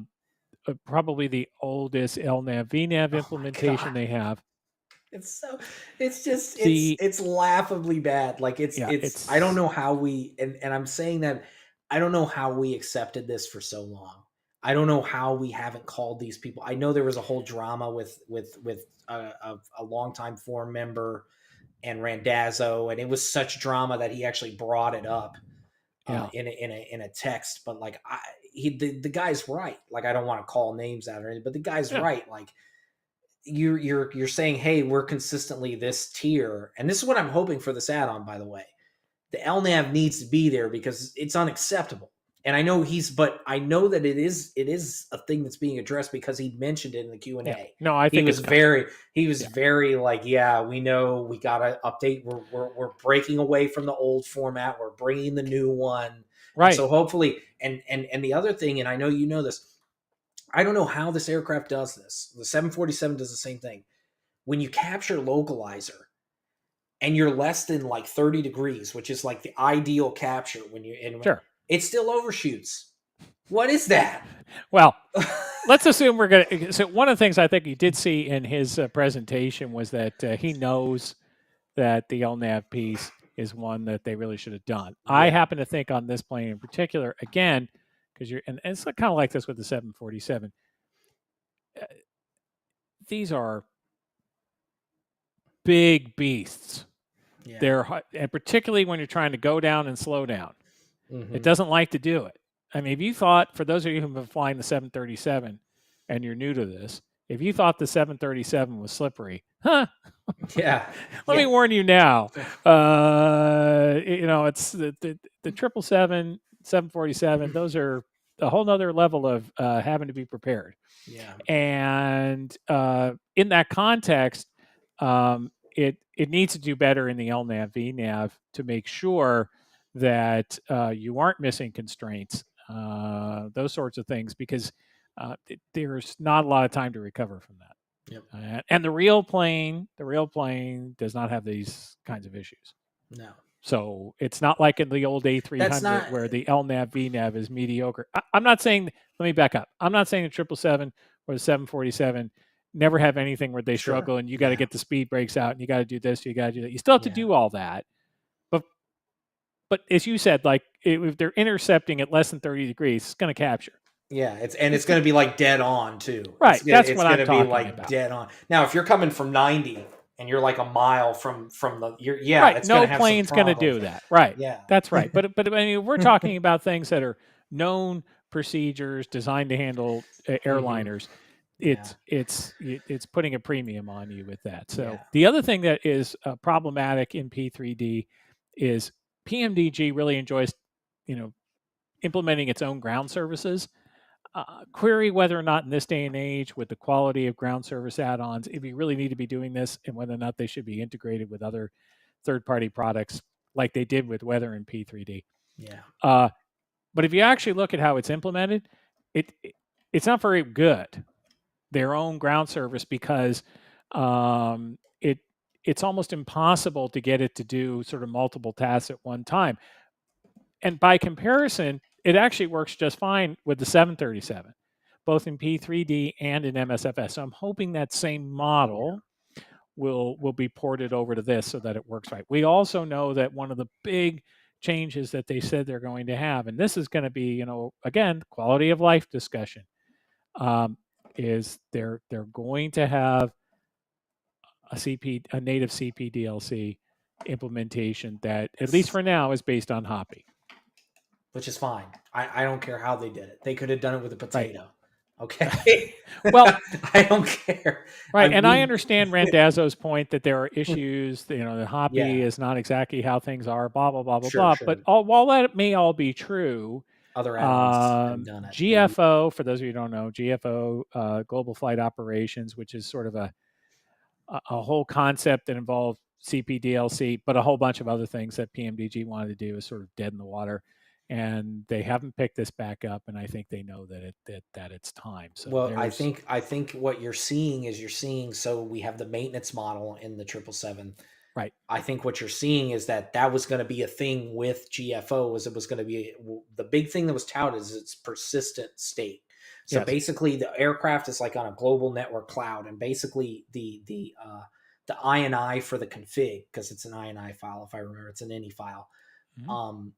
Probably the oldest LNAV VNAV Oh my implementation god. they have. It's so it's just The it's laughably bad. Like Yeah, it's I don't it's know how we and I'm saying that I don't know how we accepted this for so long. I don't know how we haven't called these people. I know there was a whole drama with a longtime forum member and Randazzo, and it was such drama that he actually brought it up yeah, in a text. But like the guy's right. Like I don't want to call names out or anything, but the guy's yeah, right. Like you're saying, hey, we're consistently this tier, and this is what I'm hoping for this add-on. By the way, the LNAV needs to be there because it's unacceptable. And I know but I know that it is a thing that's being addressed because he mentioned it in the Q and yeah. A. No, I He think was it's coming. very he was Yeah, very like, yeah, we know we gotta update. We're breaking away from the old format. We're bringing the new one, and right. so hopefully, and the other thing, and I know you know this. I don't know how this aircraft does this. The 747 does the same thing. When you capture localizer and you're less than like 30 degrees, which is like the ideal capture when you're in, Sure. it still overshoots. What is that? Well, let's assume we're going to. So, one of the things I think you did see in his presentation was that he knows that the LNAV piece is one that they really should have done. I Yeah. happen to think on this plane in particular, again, because and it's kind of like this with the 747. Uh, these are big beasts. Yeah. And particularly when you're trying to go down and slow down, it Mm-hmm. doesn't like to do it. I mean, if you thought, for those of you who've been flying the 737 and you're new to this, if you thought the 737 was slippery, huh? Yeah. Let me Yeah. warn you now. It's the 777, 747. Those are a whole nother level of having to be prepared. Yeah. And in that context, it needs to do better in the LNAV VNAV to make sure that you aren't missing constraints, those sorts of things, because there's not a lot of time to recover from that. Yep. And the real plane does not have these kinds of issues. No. So it's not like in the old That's A300 not. where the LNAV VNAV is mediocre. I'm not saying. Let me back up. I'm not saying the 777 or the 747 never have anything where they Sure. struggle and you got to Yeah. get the speed brakes out and you got to do this, you got to do that. You still have to Yeah. do all that, but as you said, like if they're intercepting at less than 30 degrees, it's going to capture. Yeah, it's It's going to be like dead on too. right. That's It's what I'm going to be talking like about. dead on. Now, if you're coming from 90 and you're like a mile from the, yeah, Right. it's going No to have some plane's going to problems. do that. Right. Yeah. That's right. But I mean, we're talking about things that are known procedures designed to handle Hmm. airliners. Yeah. It's putting a premium on you with that. So Yeah. the other thing that is problematic in P3D is PMDG really enjoys, you know, implementing its own ground services. Query whether or not in this day and age, with the quality of ground service add-ons, if you really need to be doing this, and whether or not they should be integrated with other third-party products, like they did with weather and P3D. Yeah. But if you actually look at how it's implemented, it's not very good. Their own ground service, because it's almost impossible to get it to do sort of multiple tasks at one time. And by comparison, it actually works just fine with the 737, both in P3D and in MSFS. So I'm hoping that same Yeah. model will be ported over to this so that it works right. We also know that one of the big changes that they said they're going to have, and this is going to be, again, quality of life discussion, um, is they're going to have a native CPDLC implementation that, at least for now, is based on Hoppy. Which is fine. I don't care how they did it. They could have done it with a Right. potato. Okay. Well, I don't care. right, and I We understand Randazzo's point that there are issues. The Hoppy yeah. is not exactly how things are. Blah blah blah blah Sure. blah. Sure. But while that may all be true, Other add-ons have done it. GFO, for those of you who don't know, GFO, Global Flight Operations, which is sort of a whole concept that involved CPDLC, but a whole bunch of other things that PMDG wanted to do, is sort of dead in the water, and they haven't picked this back up. And I think they know that it's time. So Well, there's I think what you're seeing is so we have the maintenance model in the 777. right. I think what you're seeing is that was going to be a thing with GFO. Was it was going to be the big thing that was touted is its persistent state. So Yes. basically, the aircraft is like on a global network cloud, and basically the INI for the config, because it's an INI file, if I remember, it's an INI file.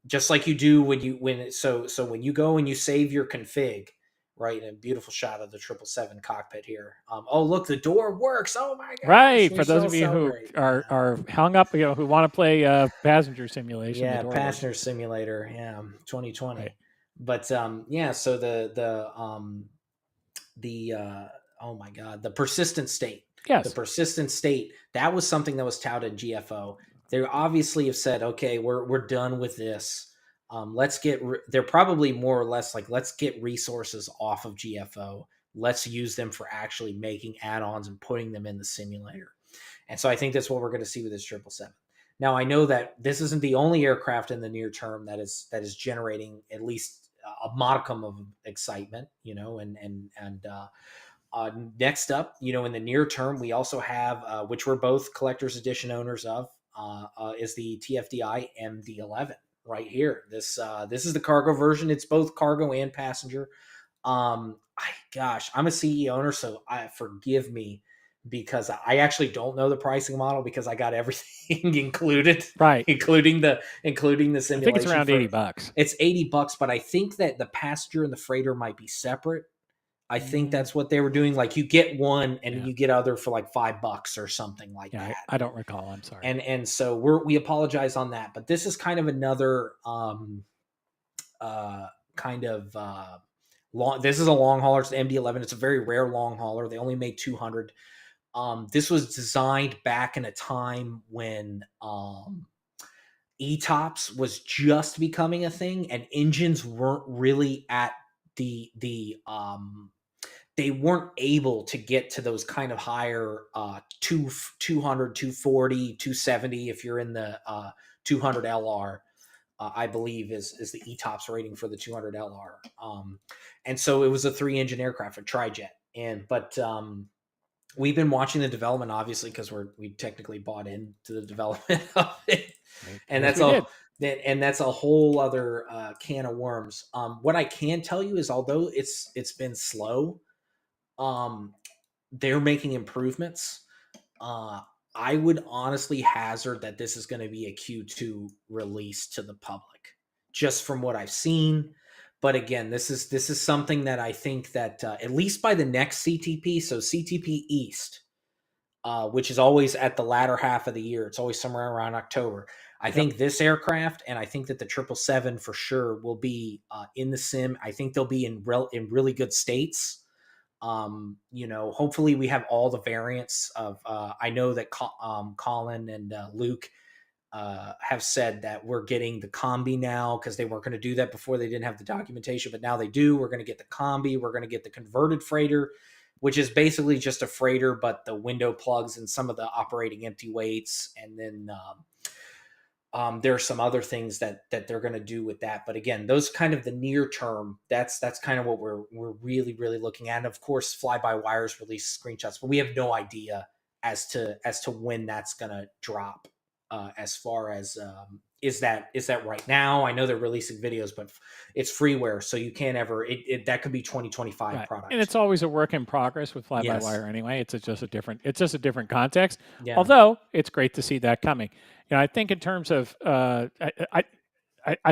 Just like you do when you go and you save your config, right? And a beautiful shot of the 777 cockpit here. Oh, look, the door works. Oh my gosh, Right. we For those shall of you who celebrate. are hung up, who want to play passenger simulation, the Yeah, door works. Passenger Simulator, yeah, 2020. Right. But yeah, so the oh my god, the persistent state. The Yes. persistent state, that was something that was touted in GFO. They obviously have said, okay, we're done with this. Let's get. They're probably more or less like, let's get resources off of GFO. Let's use them for actually making add-ons and putting them in the simulator. And so I think that's what we're going to see with this 777. Now I know that this isn't the only aircraft in the near term that is generating at least a modicum of excitement, next up, in the near term, we also have, which we're both collector's edition owners of, is the TFDI MD-11 right here. This is the cargo version. It's both cargo and passenger. I'm a CE owner, so forgive me because I actually don't know the pricing model because I got everything included, Right. including the I think it's simulation. around $80. It's $80, but I think that the passenger and the freighter might be separate. I think that's what they were doing. Like, you get one and Yeah. you get other for like $5 or something like Yeah. that. I don't recall. I'm sorry. And so we apologize on that, but this is kind of another kind of long. This is a long hauler. It's the MD-11. It's a very rare long hauler. They only made 200. This was designed back in a time when ETOPS was just becoming a thing and engines weren't really at they weren't able to get to those kind of higher 200, 240, 270 if you're in the 200 LR. I believe is the ETOPS rating for the 200 LR. And so it was a 3-engine aircraft, a trijet. We've been watching the development, obviously, because we technically bought into the development of it, and Yes, that's we did. all. And that's a whole other can of worms. What I can tell you is, although it's been slow, um, they're making improvements. Uh, I would honestly hazard that this is going to be a Q2 release to the public, just from what I've seen. But again, this is something that I think that at least by the next CTP, so CTP East, which is always at the latter half of the year, it's always somewhere around October. I Yep. think this aircraft, and I think that the 777 for sure will be in the sim. I think they'll be in really good states. Hopefully we have all the variants of. I know that Colin and Luke have said that we're getting the combi now because they weren't going to do that before. They didn't have the documentation, but now they do. We're going to get the combi. We're going to get the converted freighter, which is basically just a freighter, but the window plugs and some of the operating empty weights, and then there are some other things that they're going to do with that. But again, those kind of the near term. That's kind of what we're really looking at. And of course, fly by wires release screenshots, but we have no idea as to when that's going to drop. As far as is that right now? I know they're releasing videos, but it's freeware, so you can't ever. That could be 2025 Right. And product. it's always a work in progress with fly by Yes. wire anyway. It's just a different context. Yeah. Although it's great to see that coming. I think in terms of I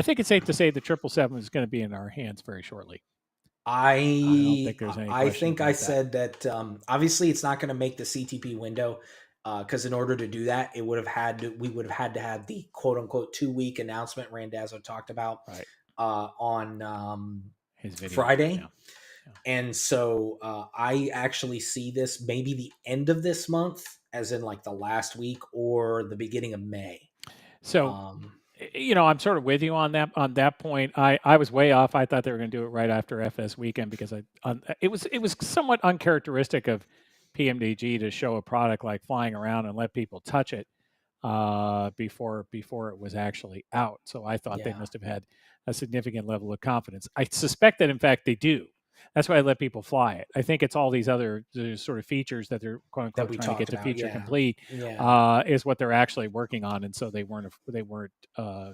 think it's safe to say the 777 is going to be in our hands very shortly. I don't think there's any I question think I about that. said that obviously it's not going to make the CTP window because in order to do that, we would have had to have the quote unquote 2-week announcement Randazzo talked about Right. on His video. Friday. Yeah. Yeah. And so I actually see this maybe the end of this month, as in like the last week or the beginning of May. So I'm sort of with you on that point. I was way off. I thought they were going to do it right after FS weekend because it was somewhat uncharacteristic of PMDG to show a product like flying around and let people touch it before it was actually out. So I thought they Yeah, must have had a significant level of confidence. I suspect that in fact they do. That's why I let people fly it. I think it's all these other sort of features that they're quote that unquote we trying to get talked to about. feature Yeah, complete yeah, is what they're actually working on, and so they weren't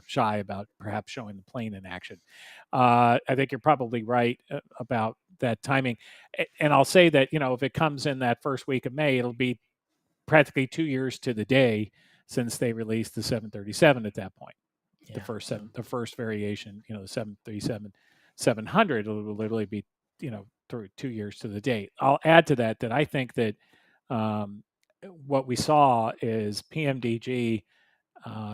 shy about perhaps showing the plane in action. I think you're probably right about that timing, and I'll say that if it comes in that first week of May, it'll be practically 2 years to the day since they released the 737 at that point. yeah. The first variation, the 737 700 will literally be, through 2 years to the date. I'll add to that I think that um, what we saw is PMDG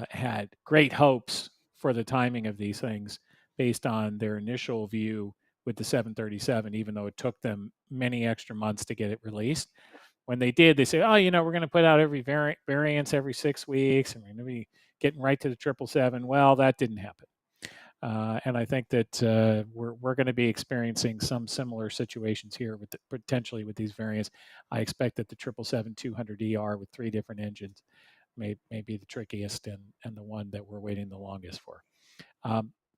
had great hopes for the timing of these things based on their initial view with the 737, even though it took them many extra months to get it released. When they did, they said, "Oh, we're going to put out every variants every 6 weeks, and we're going to be getting right to the 777." Well, that didn't happen, and I think that we're going to be experiencing some similar situations here potentially with these variants. I expect that the 777-200ER with 3 different engines may be the trickiest and the one that we're waiting the longest for.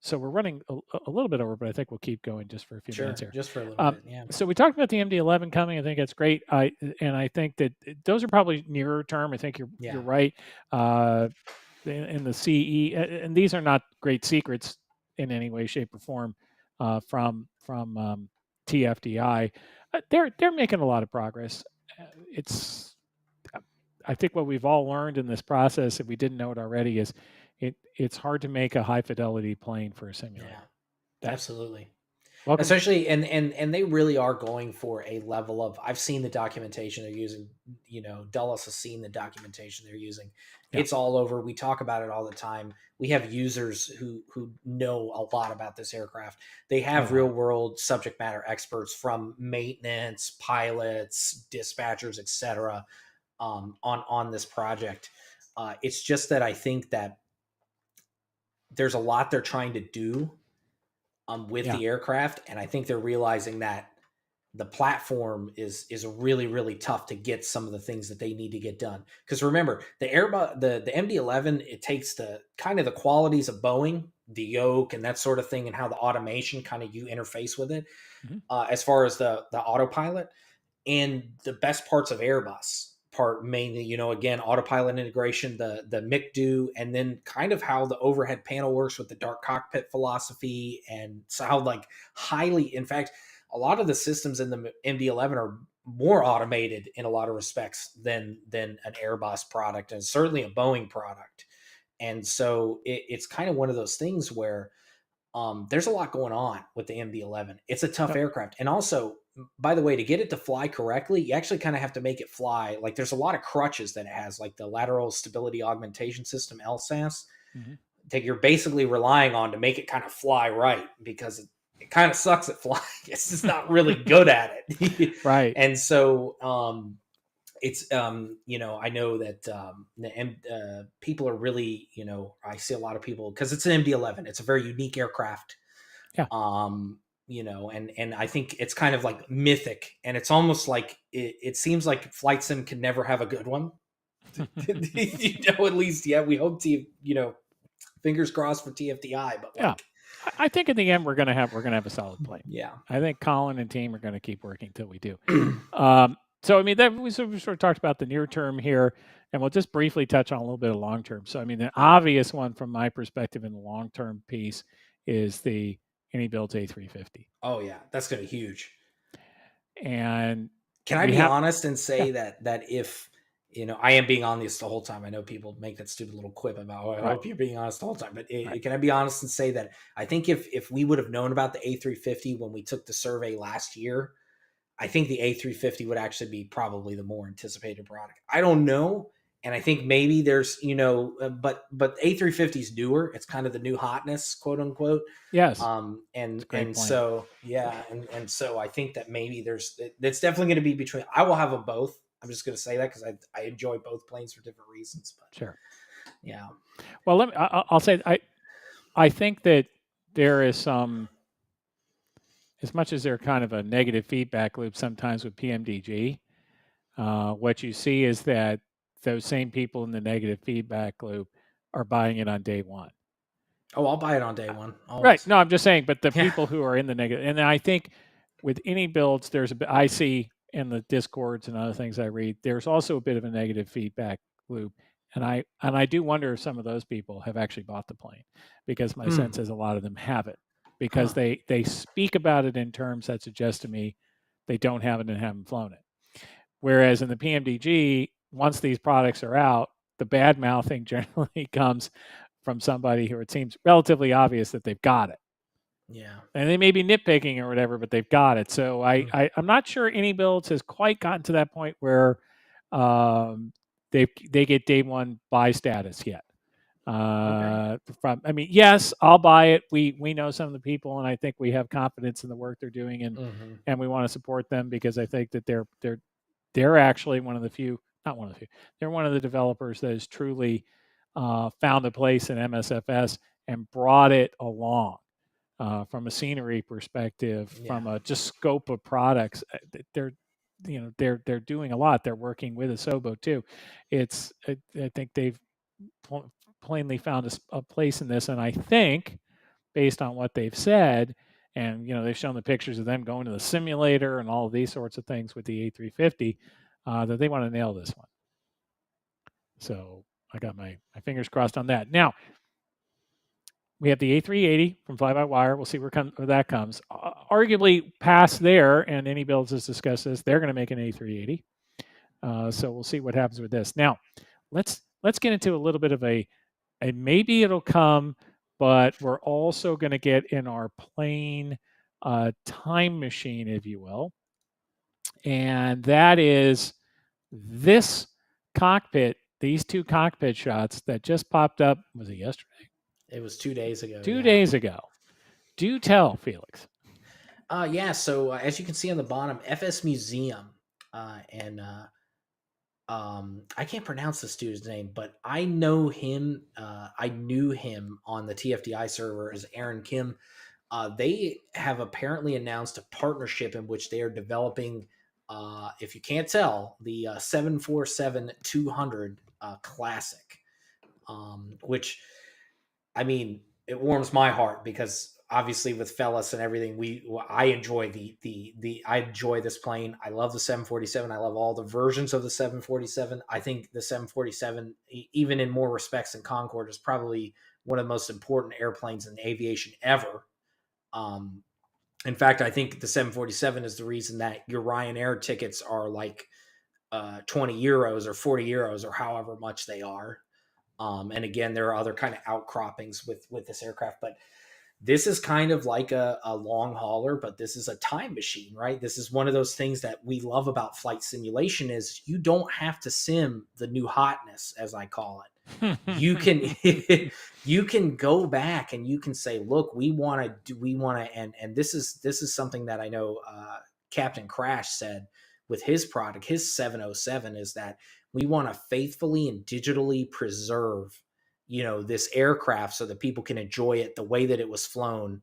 So we're running a little bit over, but I think we'll keep going just for a few minutes Sure, here. just for a little Um, bit. Yeah, so we talked about the MD-11 coming. I think that's great. I think that those are probably nearer term. I think you're yeah, right. In the CE, and these are not great secrets in any way, shape, or form from TFDI. They're making a lot of progress. It's I think what we've all learned in this process, if we didn't know it already, is it's hard to make a high fidelity plane for a yeah. simulator. That Absolutely. welcome. Especially and they really are going for a level of I've seen the documentation they're using, Dulles has seen the documentation they're using. Yeah. It's all over. We talk about it all the time. We have users who know a lot about this aircraft. They Oh have yeah. real world subject matter experts from maintenance, pilots, dispatchers, etc. On this project. It's just that I think that there's a lot they're trying to do with Yeah. the aircraft, and I think they're realizing that the platform is really really tough to get some of the things that they need to get done. Because remember, the Airbus, the MD-11, it takes the kind of the qualities of Boeing, the yoke and that sort of thing, and how the automation kind of you interface with it, Mhm. as far as the autopilot, and the best parts of Airbus part mainly, again, autopilot integration, the MICDO, and then kind of how the overhead panel works with the dark cockpit philosophy, and so how like highly, in fact, a lot of the systems in the MD-11 are more automated in a lot of respects than an Airbus product, and certainly a Boeing product. And so it's kind of one of those things where there's a lot going on with the MD-11. It's a tough Yep. aircraft. And also, by the way, to get it to fly correctly, you actually kind of have to make it fly. Like there's a lot of crutches that it has, like the lateral stability augmentation system, LSAS, Mhm. that you're basically relying on to make it kind of fly right, because it kind of sucks at flying. It's just not really good at it. Right. And so it's I know that people are really, I see a lot of people, because it's an MD-11, it's a very unique aircraft. Yeah. And I think it's kind of like mythic, and it's almost like it seems like flight sim can never have a good one. At least, yeah, we hope to, fingers crossed for TFDI, but Yeah. like, I think in the end we're gonna have a solid plane. yeah. I think Colin and team are gonna keep working till we do. So I mean that we sort of talked about the near term here, and we'll just briefly touch on a little bit of long term. So I mean the obvious one from my perspective in the long term piece is the any built A350, Oh yeah, that's gonna be huge. and Can I we be have honest and yeah say that if, I am being honest the whole time. I know people make that stupid little quip about, "Oh, I right hope you're being honest the whole time," but right can I be honest and say that I think if we would have known about the A350 when we took the survey last year, I think the A350 would actually be probably the more anticipated product. I don't know. And I think maybe there's, but A350 is newer. It's kind of the new hotness, quote unquote. yes And it's a great plane. so yeah, and so I think that maybe that's definitely going to be between. I will have them both. I'm just going to say that because I enjoy both planes for different reasons. But Sure. yeah, Well, I'll say I think that there is some, as much as they're kind of a negative feedback loop sometimes with PMDG, what you see is that those same people in the negative feedback loop are buying it on day one. oh, I'll buy it on day Uh, one Right. always. No, I'm just saying, but the Yeah. people who are in the negative, and I think with any builds, I see in the discords and other things I read, there's also a bit of a negative feedback loop. And I do wonder if some of those people have actually bought the plane, because my Hmm. sense is a lot of them haven't, because Huh. they speak about it in terms that suggest to me they don't have it and haven't flown it. Whereas in the PMDG, once these products are out, the bad mouthing generally comes from somebody who it seems relatively obvious that they've got it. Yeah. And they may be nitpicking or whatever, but they've got it. So Hmm. I'm not sure any builds has quite gotten to that point where um, they get day one buy status yet. Okay. I mean, yes, I'll buy it. We know some of the people, and I think we have confidence in the work they're doing, Hmm. and we want to support them because I think that they're actually one of the few, not one of the few, they're one of the developers that has truly found a place in MSFS and brought it along from a scenery perspective, Yeah. from a just scope of products. They're they're doing a lot. They're working with Asobo too. I think they've plainly found a place in this, and I think based on what they've said, and they've shown the pictures of them going to the simulator and all of these sorts of things with the A350, that they want to nail this one. So I got my fingers crossed on that. Now we have the A380 from Fly by Wire. We'll see where that comes. Arguably past there, and any builds has discussed this. They're going to make an A380. So we'll see what happens with this. Now let's get into a little bit of a maybe it'll come, but we're also going to get in our plane time machine, if you will, and that is this cockpit. These two cockpit shots that just popped up. Was it yesterday? It was 2 days ago. Two Yeah. days ago. Do tell, Felix. Yeah. So as you can see on the bottom, FS Museum, and I can't pronounce this dude's name, but I know him. I knew him on the TFDI server as Aaron Kim. They have apparently announced a partnership in which they are developing, if you can't tell, the 747-200 Classic, which, I mean, it warms my heart because obviously with Fellas and everything, I enjoy I enjoy this plane. I love the 747. I love all the versions of the 747. I think the 747, even in more respects than Concorde, is probably one of the most important airplanes in aviation ever. Um, in fact, I think the 747 is the reason that your Ryanair tickets are like 20 euros or 40 euros or however much they are. And again, there are other kind of outcroppings with this aircraft, but this is kind of like a long hauler, but this is a time machine, right? This is one of those things that we love about flight simulation is you don't have to sim the new hotness, as I call it. You can you can go back and you can say, look, we want to, and this is something that I know Captain Crash said with his product, his 707, is that we want to faithfully and digitally preserve, this aircraft so that people can enjoy it the way that it was flown,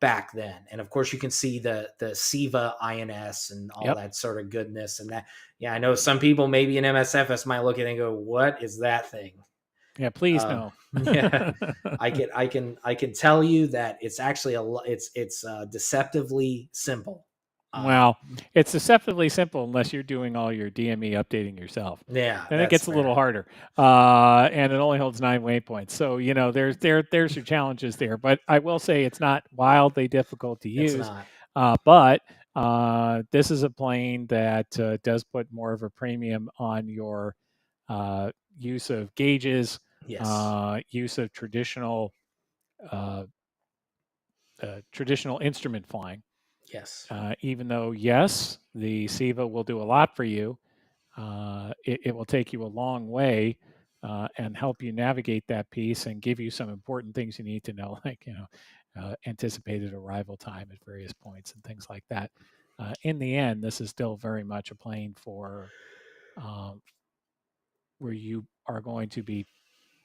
back then. And of course you can see the Siva INS and all Yep. that sort of goodness. And that, yeah, I know some people maybe in MSFS might look at it and go, what is that thing? Yeah, please no. Yeah, I can tell you that it's actually it's deceptively simple. Well, it's deceptively simple unless you're doing all your DME updating yourself. Yeah, Then it that's gets a little fair. harder, and it only holds 9 waypoints. So there's your challenges there. But I will say it's not wildly difficult to It's use. not. But this is a plane that does put more of a premium on your use of gauges, Yes. use of uh, traditional instrument flying. Yes. Even though, yes, the SIVA will do a lot for you, it will take you a long way and help you navigate that piece and give you some important things you need to know, like anticipated arrival time at various points and things like that. In the end, this is still very much a plane for um, where you are going to be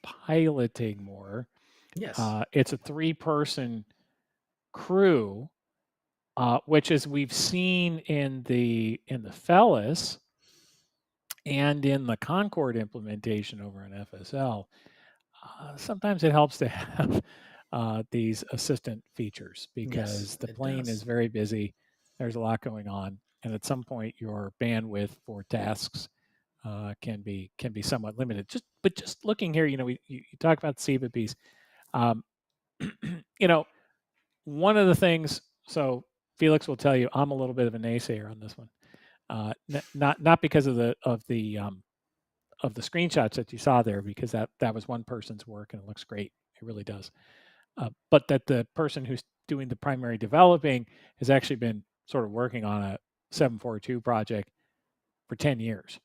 piloting more. Yes. It's a three-person crew, which as we've seen in the Fellas and in the Concorde implementation over in FSL, sometimes it helps to have these assistant features Yes, because the it plane is does. very busy. There's a lot going on, and at some point, your bandwidth for tasks can be somewhat limited. Just looking here, you talk about the SIVA piece. Um, you know, one of the things. So Felix will tell you, I'm a little bit of a naysayer on this one. Not because of the screenshots that you saw there, because that was one person's work and it looks great. It really does. But that the person who's doing the primary developing has actually been sort of working on a 742 project for 10 years.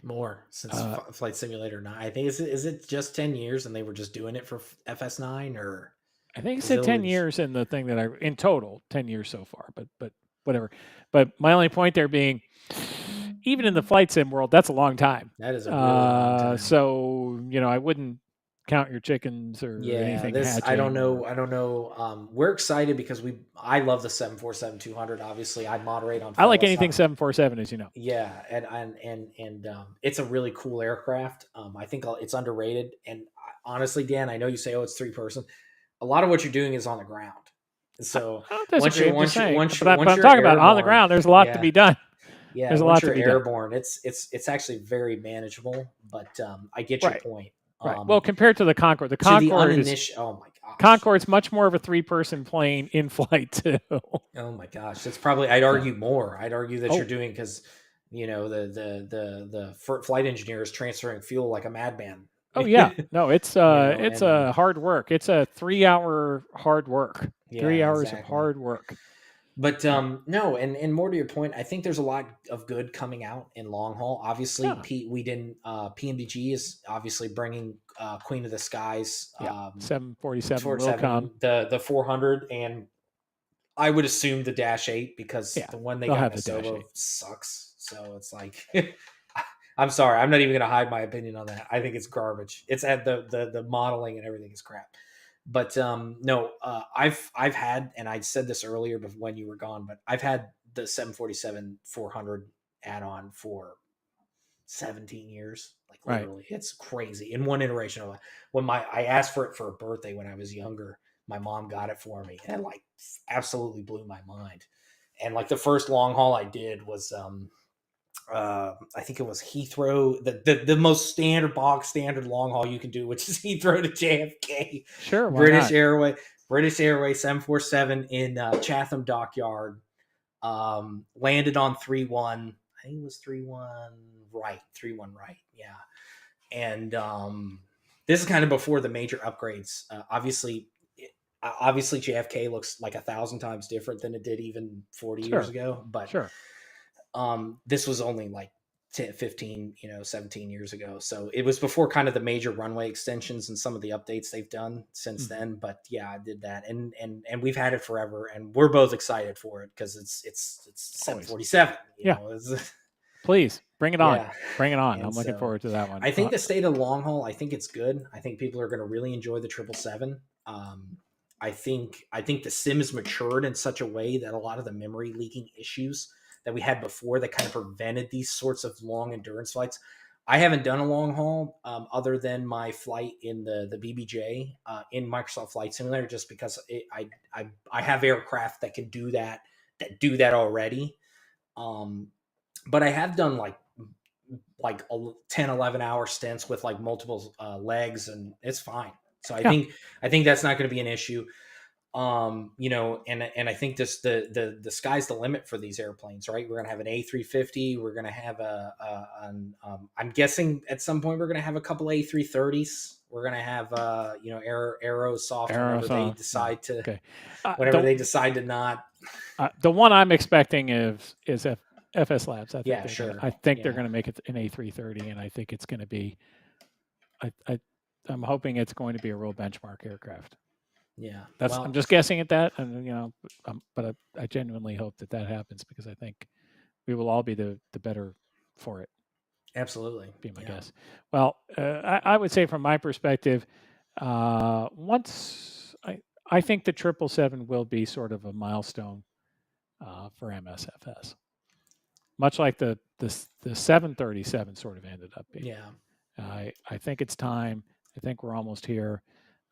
More since Uh, Flight Simulator 9. I think is it just 10 years and they were just doing it for FS9, or I think it is it said 10 always. years in the thing that in total 10 years so far, but whatever. But my only point there being, even in the flight sim world, that's a long time. That is a really long time. So I wouldn't count your chickens or Yeah, anything this I don't hatching. know. Or I don't know. We're excited because I love the 747-200. Obviously, I moderate on I like Fellas. anything 747, as you know. Yeah, it's a really cool aircraft. I think it's underrated. And honestly, Dan, I know you say, "Oh, it's 3 person." A lot of what you're doing is on the ground. So I don't once disagree. you're I'm just once you saying, once but, you're but once I'm you're talking about on the airborne, ground. There's a lot to yeah, be done. yeah, There's a once lot to you're be done. airborne, it's actually very manageable. But I get your Right. point. Right. Well, compared to the To the Concorde is uninitiated, oh my gosh, Concorde's much more of a 3-person plane in flight too. oh my gosh, that's probably, I'd So, argue more. I'd argue that you're oh, doing, because the flight engineer is transferring fuel like a madman. oh yeah. No, it's And hard work. It's a 3-hour hard work. Three yeah, hours of exactly. hard work. But no, and more to your point, I think there's a lot of good coming out in long haul. Obviously, Yeah. we didn't. PMDG is obviously bringing Queen of the Skies, Yeah. 747 will come. 47, the 400, and I would assume the Dash 8, because Yeah. the one they They'll got in have the Dash 8. Asobo sucks. So it's like, I'm sorry, I'm not even going to hide my opinion on that. I think it's garbage. It's at the modeling and everything is crap. But no, I've had, and I said this earlier before when you were gone, but I've had the 747-400 add-on for 17 years. Like Right. literally, it's crazy. In one iteration of when I asked for it for a birthday when I was younger, my mom got it for me, and it like absolutely blew my mind. And like the first long haul I did was I think it was Heathrow, the most standard box standard long haul you can do, which is Heathrow to JFK. Sure. Why British not? Airway, British Airways 747 in Chatham Dockyard. Landed on 3-1. I think it was 3-1 right. 3-1 right. Yeah. And this is kind of before the major upgrades. Obviously JFK looks like 1,000 times different than it did even 40 years Sure. ago, but Sure. this was only like 10, 15, 17 years ago. So it was before kind of the major runway extensions and some of the updates they've done since Mhm. then. But yeah, I did that, and we've had it forever, and we're both excited for it because it's Always. 747. Yeah. Please bring it on. Yeah, Bring it on. and I'm looking so forward to that one. I think the state of the long haul. I think it's good. I think people are going to really enjoy the 777. I think the sim has matured in such a way that a lot of the memory leaking issues that we had before that kind of prevented these sorts of long endurance flights. I haven't done a long haul other than my flight in the BBJ in Microsoft Flight Simulator, just because I have aircraft that can do that already. Um, but I have done like 10, 11 hour stints with like multiple legs, and it's fine. So I Yeah. think I think that's not going to be an issue. And I think the sky's the limit for these airplanes, right? We're gonna have an A350. We're gonna have I'm guessing at some point we're gonna have a couple A330s. We're gonna have Aerosoft Aerosol. Yeah. Okay. whenever they decide to not. The one I'm expecting is FS Labs. Yeah, sure. I think they're Yeah, gonna make it an A330, and I think it's gonna be. I I'm hoping it's going to be a real benchmark aircraft. yeah. I'm Well, just guessing at that, and but I genuinely hope that happens because I think we will all be the better for it. absolutely. Be my Yeah, guess. Well, I would say from my perspective, once I think the 777 will be sort of a milestone for MSFS, much like the 737 sort of ended up being. yeah. I think it's time. I think we're almost here.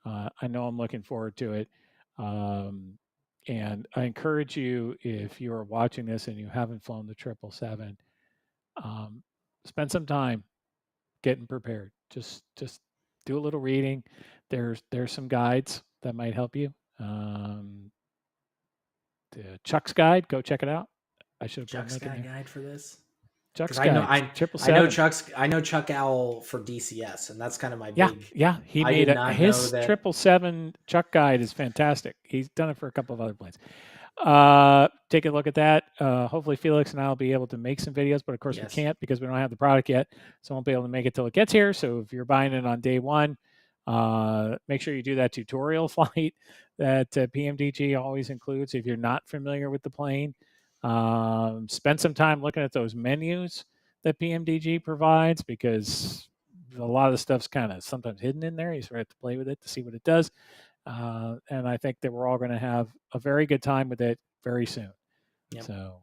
I know I'm looking forward to it. Um, and I encourage you, if you are watching this and you haven't flown the 777, um, spend some time getting prepared. Just do a little reading. There's some guides that might help you. The Chuck's guide, go check it out. I should have put a Chuck's link in got a there. guide for this. Because Chuck's I know guide, I triple I know seven. Chuck Owl for DCS, and that's kind of my Yeah, big. yeah. He I made did not know his that. 777 Chuck guide is fantastic. He's done it for a couple of other planes. Take a look at that. Hopefully Felix and I will be able to make some videos, but of course we Yes, can't because we don't have the product yet, so I won't be able to make it till it gets here. So if you're buying it on day one, make sure you do that tutorial flight that PMDG always includes. If you're not familiar with the plane, spend some time looking at those menus that PMDG provides because a lot of the stuff's kind of sometimes hidden in there. You sort of have to play with it to see what it does. And I think that we're all going to have a very good time with it very soon. yep, So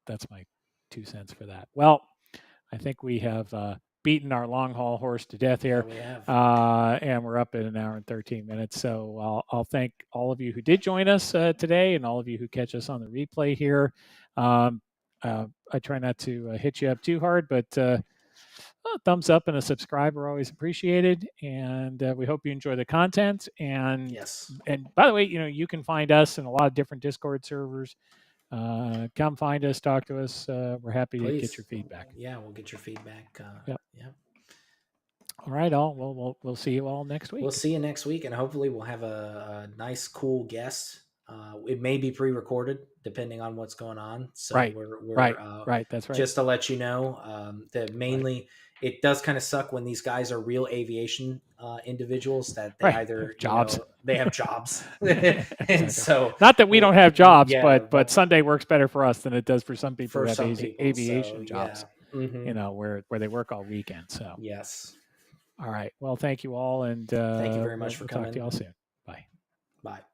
that's my 2 cents for that. Well, I think we have beaten our long haul horse to death yeah, here, we have. and we're up at an hour and 13 minutes. So I'll thank all of you who did join us today, and all of you who catch us on the replay here. Um, I try not to hit you up too hard, but a thumbs up and a subscribe are always appreciated. And we hope you enjoy the content. Yes, And by the way, you can find us in a lot of different Discord servers. Come find us, talk to us. We're happy to get your please. feedback. Yeah, we'll get your feedback. Yep. Yeah, All right, all. Well, we'll see you all next we'll week. see you next week, and hopefully we'll have a nice, cool guest. It may be pre-recorded depending on what's going on. So Right, right, right. That's right. just to let you know that Right, mainly it does kind of suck when these guys are real aviation individuals that they right. either Jobs. they have jobs, and Exactly. so Not that we don't have jobs, yeah, but Sunday works better for us than it does for some people who for have some people. So aviation yeah, jobs. Where they work all weekend. So, yes. all right. Well, thank you all, and Thank you very much for we'll talk to coming. you all soon. Bye. Bye.